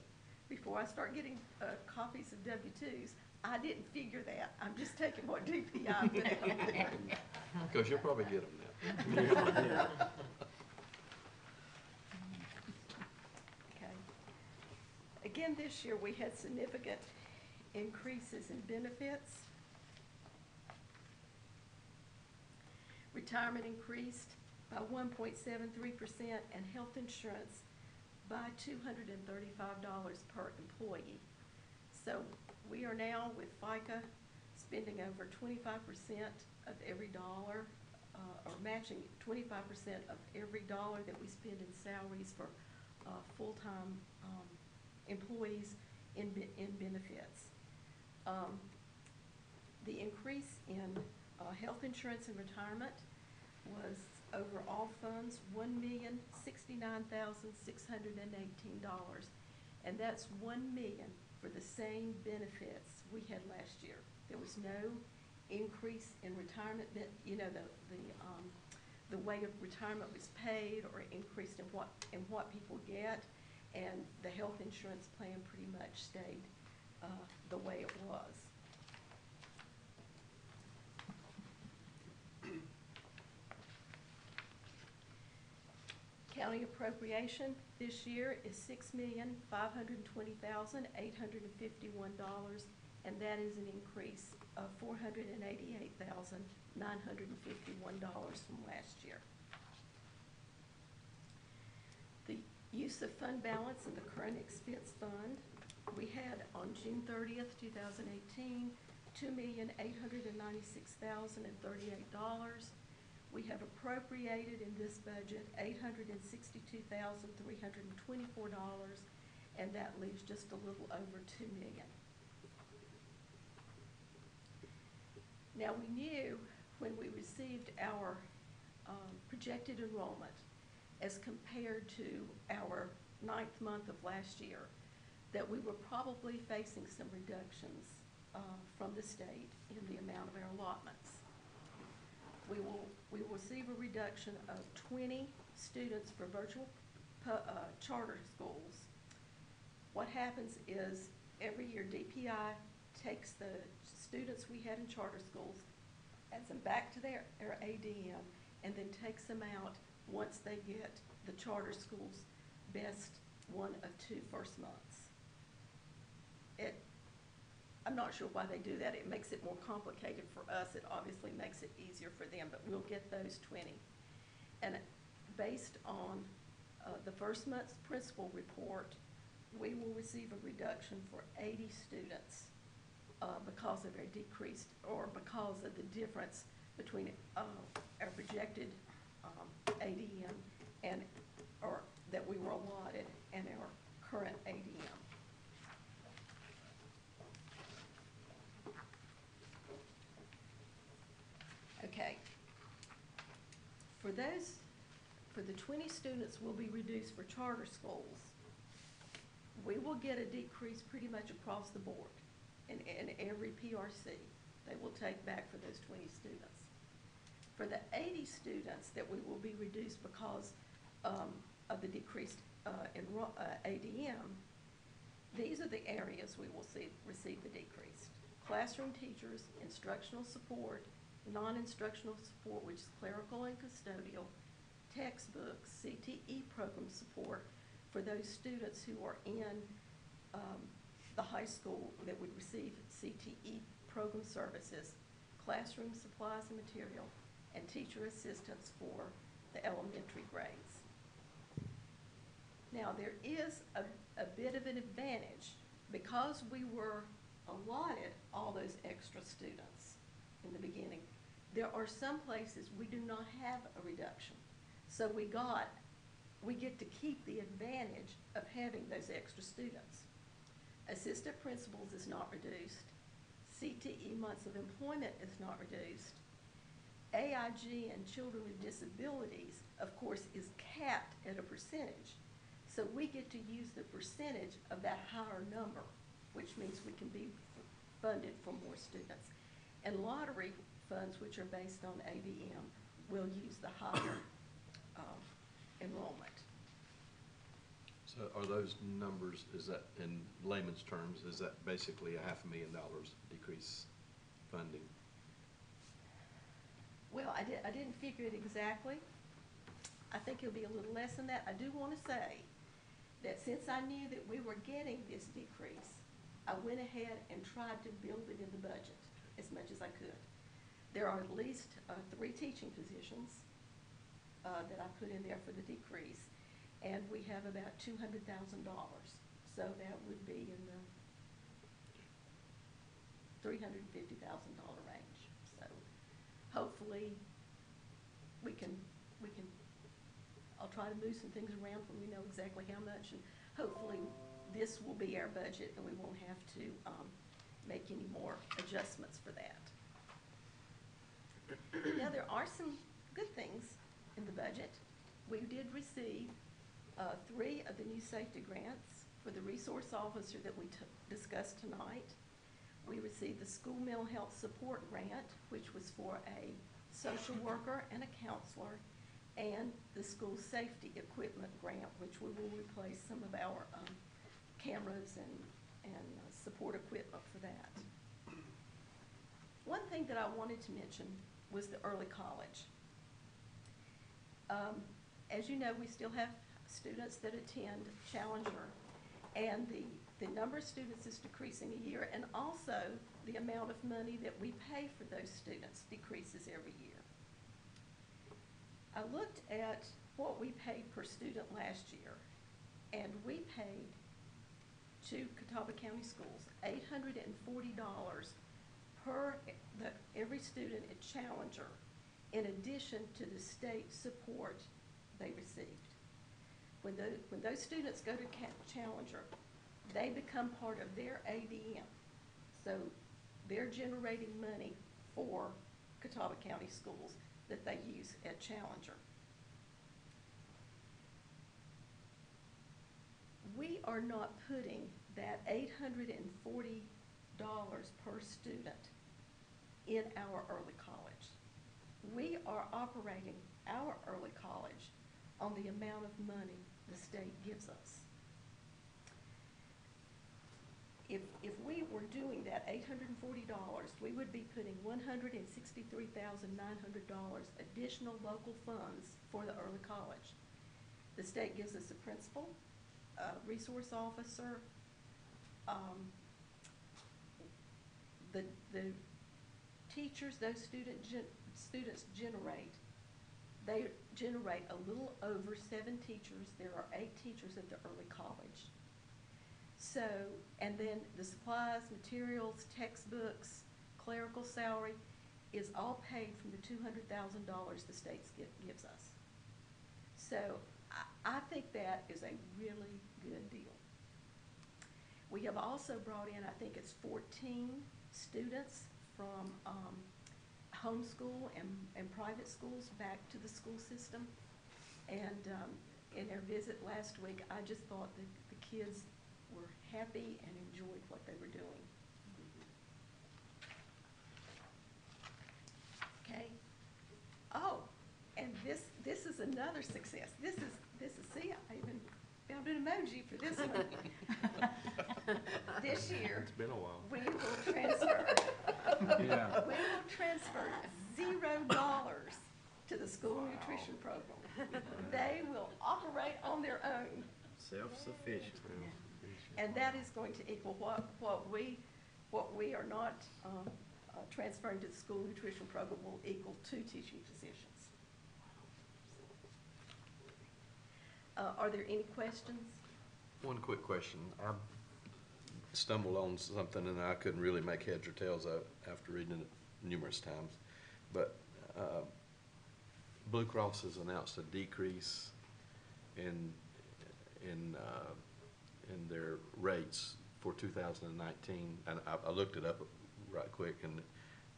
before I start getting copies of W-2s, I didn't figure that. I'm just taking what DPI put out there. Because you'll probably get them now. Okay. Again, this year we had significant increases in benefits. Retirement increased by 1.73% and health insurance by $235 per employee. So we are now with FICA spending over 25% of every dollar, or matching 25% of every dollar that we spend in salaries for full-time employees in benefits. The increase in health insurance and retirement was over all funds $1,069,618, and that's $1 million for the same benefits we had last year. There was no increase in retirement, the way of retirement was paid or increased in what people get, and the health insurance plan pretty much stayed the way it was. County appropriation this year is $6,520,851, and that is an increase of $488,951 from last year. The use of fund balance in the current expense fund, we had on June 30th, 2018, $2,896,038. We have appropriated in this budget $862,324, and that leaves just a little over $2 million. Now, we knew when we received our projected enrollment as compared to our 9th month of last year that we were probably facing some reductions from the state in the amount of our allotments. We will receive a reduction of 20 students for virtual charter schools, what happens is every year DPI takes the students we had in charter schools, adds them back to their ADM, and then takes them out once they get the charter school's best one of 2 first months. I'm not sure why they do that. It makes it more complicated for us. It obviously makes it easier for them, but we'll get those 20. And based on the first month's principal report, we will receive a reduction for 80 students because of our decreased, or because of the difference between our projected ADM and, or that we were allotted, and our current ADM. Okay. For the 20 students will be reduced for charter schools, we will get a decrease pretty much across the board in every PRC they will take back for those 20 students. For the 80 students that we will be reduced because of the decreased ADM, these are the areas we will receive the decrease. Classroom teachers, instructional support, non-instructional support, which is clerical and custodial, textbooks, CTE program support for those students who are in the high school that would receive CTE program services, classroom supplies and material, and teacher assistance for the elementary grades. Now, there is a bit of an advantage because we were allotted all those extra students in the beginning. There are some places we do not have a reduction. So we get to keep the advantage of having those extra students. Assistant principals is not reduced. CTE months of employment is not reduced. AIG and children with disabilities, of course, is capped at a percentage. So we get to use the percentage of that higher number, which means we can be funded for more students. And lottery funds, which are based on ADM, will use the higher enrollment. So are those numbers, is that in layman's terms, is that basically $500,000 decrease funding? Well, I didn't figure it exactly. I think it'll be a little less than that. I do want to say that since I knew that we were getting this decrease, I went ahead and tried to build it in the budget as much as I could. There are at least 3 teaching positions that I put in there for the decrease, and we have about $200,000. So that would be in the $350,000 range. So hopefully we can, I'll try to move some things around when we know exactly how much, and hopefully this will be our budget and we won't have to make any more adjustments for that. Now, there are some good things in the budget. We did receive 3 of the new safety grants for the resource officer that we discussed tonight. We received the school mental health support grant, which was for a social worker and a counselor, and the school safety equipment grant, which we will replace some of our cameras and support equipment for that. One thing that I wanted to mention was the early college. As you know, we still have students that attend Challenger, and the number of students is decreasing a year, and also the amount of money that we pay for those students decreases every year. I looked at what we paid per student last year, and we paid to Catawba County Schools $840 per every student at Challenger, in addition to the state support they received. When those students go to Challenger, they become part of their ADM. So they're generating money for Catawba County Schools that they use at Challenger. We are not putting that $840 per student in our early college. We are operating our early college on the amount of money the state gives us. if we were doing that $840, we would be putting $163,900 additional local funds for the early college. The state gives us a principal, a resource officer, the teachers, those students generate, they generate a little over 7 teachers. There are 8 teachers at the early college. So, and then the supplies, materials, textbooks, clerical salary is all paid from the $200,000 the state gives us. So I think that is a really good deal. We have also brought in, I think it's 14 students from homeschool and private schools back to the school system. And in their visit last week, I just thought that the kids were happy and enjoyed what they were doing. Okay. Oh, and this is another success. This is see, I even found an emoji for this one. This year, It's been a while. we will transfer. Yeah. We will transfer $0 to the school nutrition program. They will operate on their own. Self-sufficient. And that is going to equal what we are not transferring to the school nutrition program will equal 2 teaching positions. Are there any questions? One quick question. I stumbled on something and I couldn't really make heads or tails of after reading it numerous times. But Blue Cross has announced a decrease in their rates for 2019, and I looked it up right quick, and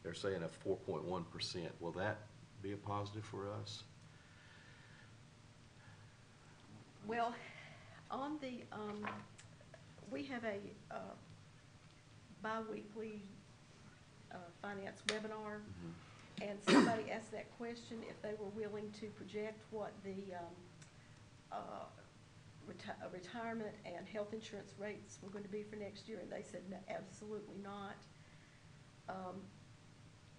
they're saying a 4.1%. Will that be a positive for us? Well, on the, we have a bi-weekly finance webinar, and somebody asked that question if they were willing to project what the retirement and health insurance rates were going to be for next year, and they said no, absolutely not.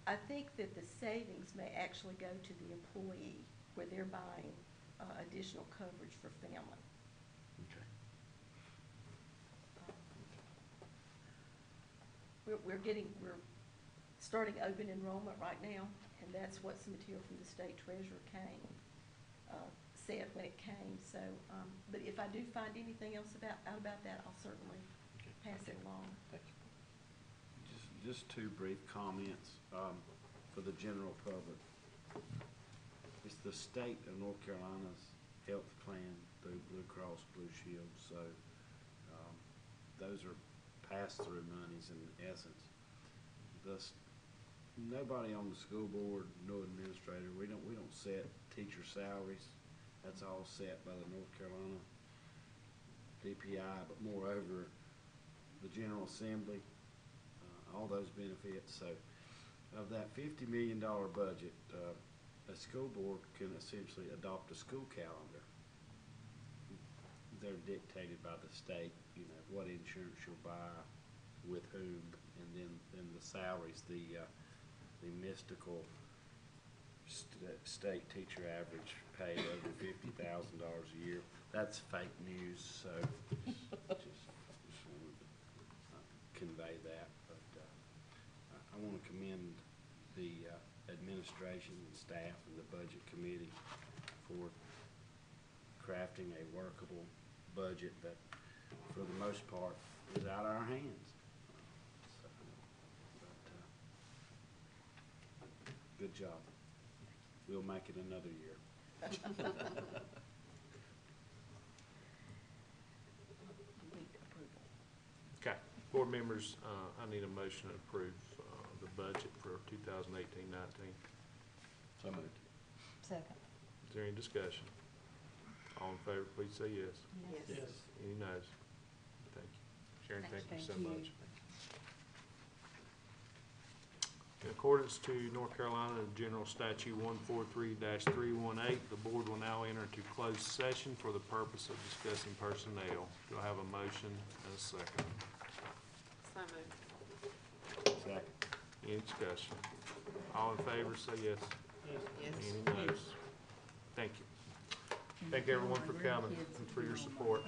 I think that the savings may actually go to the employee, where they're buying additional coverage for family. Okay. We're starting open enrollment right now, and that's what some material from the state treasurer said when it came. So, but if I do find anything else out about that, I'll certainly pass it along. Thank you. Just 2 brief comments for the general public. It's the state of North Carolina's health plan through Blue Cross Blue Shield, so those are pass-through monies in essence. Nobody on the school board, no administrator, we don't set teacher salaries. That's all set by the North Carolina DPI, but moreover, the General Assembly, all those benefits. So of that $50 million budget, a school board can essentially adopt a school calendar. They're dictated by the state, you know, what insurance you'll buy, with whom, and then the salaries, the mystical state teacher average pay over $50,000 a year. That's fake news, so just wanted to convey that. But I want to commend the administration and staff and the budget committee for crafting a workable budget that, for the most part, is out of our hands. Good job. We'll make it another year. Okay, board members, I need a motion to approve the budget for 2018-19. So moved. Second. Is there any discussion? All in favor, please say yes. Yes. Any noes? Thank you. Sharon, thank you so Thank you. much. In accordance to North Carolina General Statute 143-318, the board will now enter into closed session for the purpose of discussing personnel. Do I have a motion and a second? So moved. Second. Any discussion? All in favor, say yes. Any noes? Thank you. Thank everyone for coming and for your support.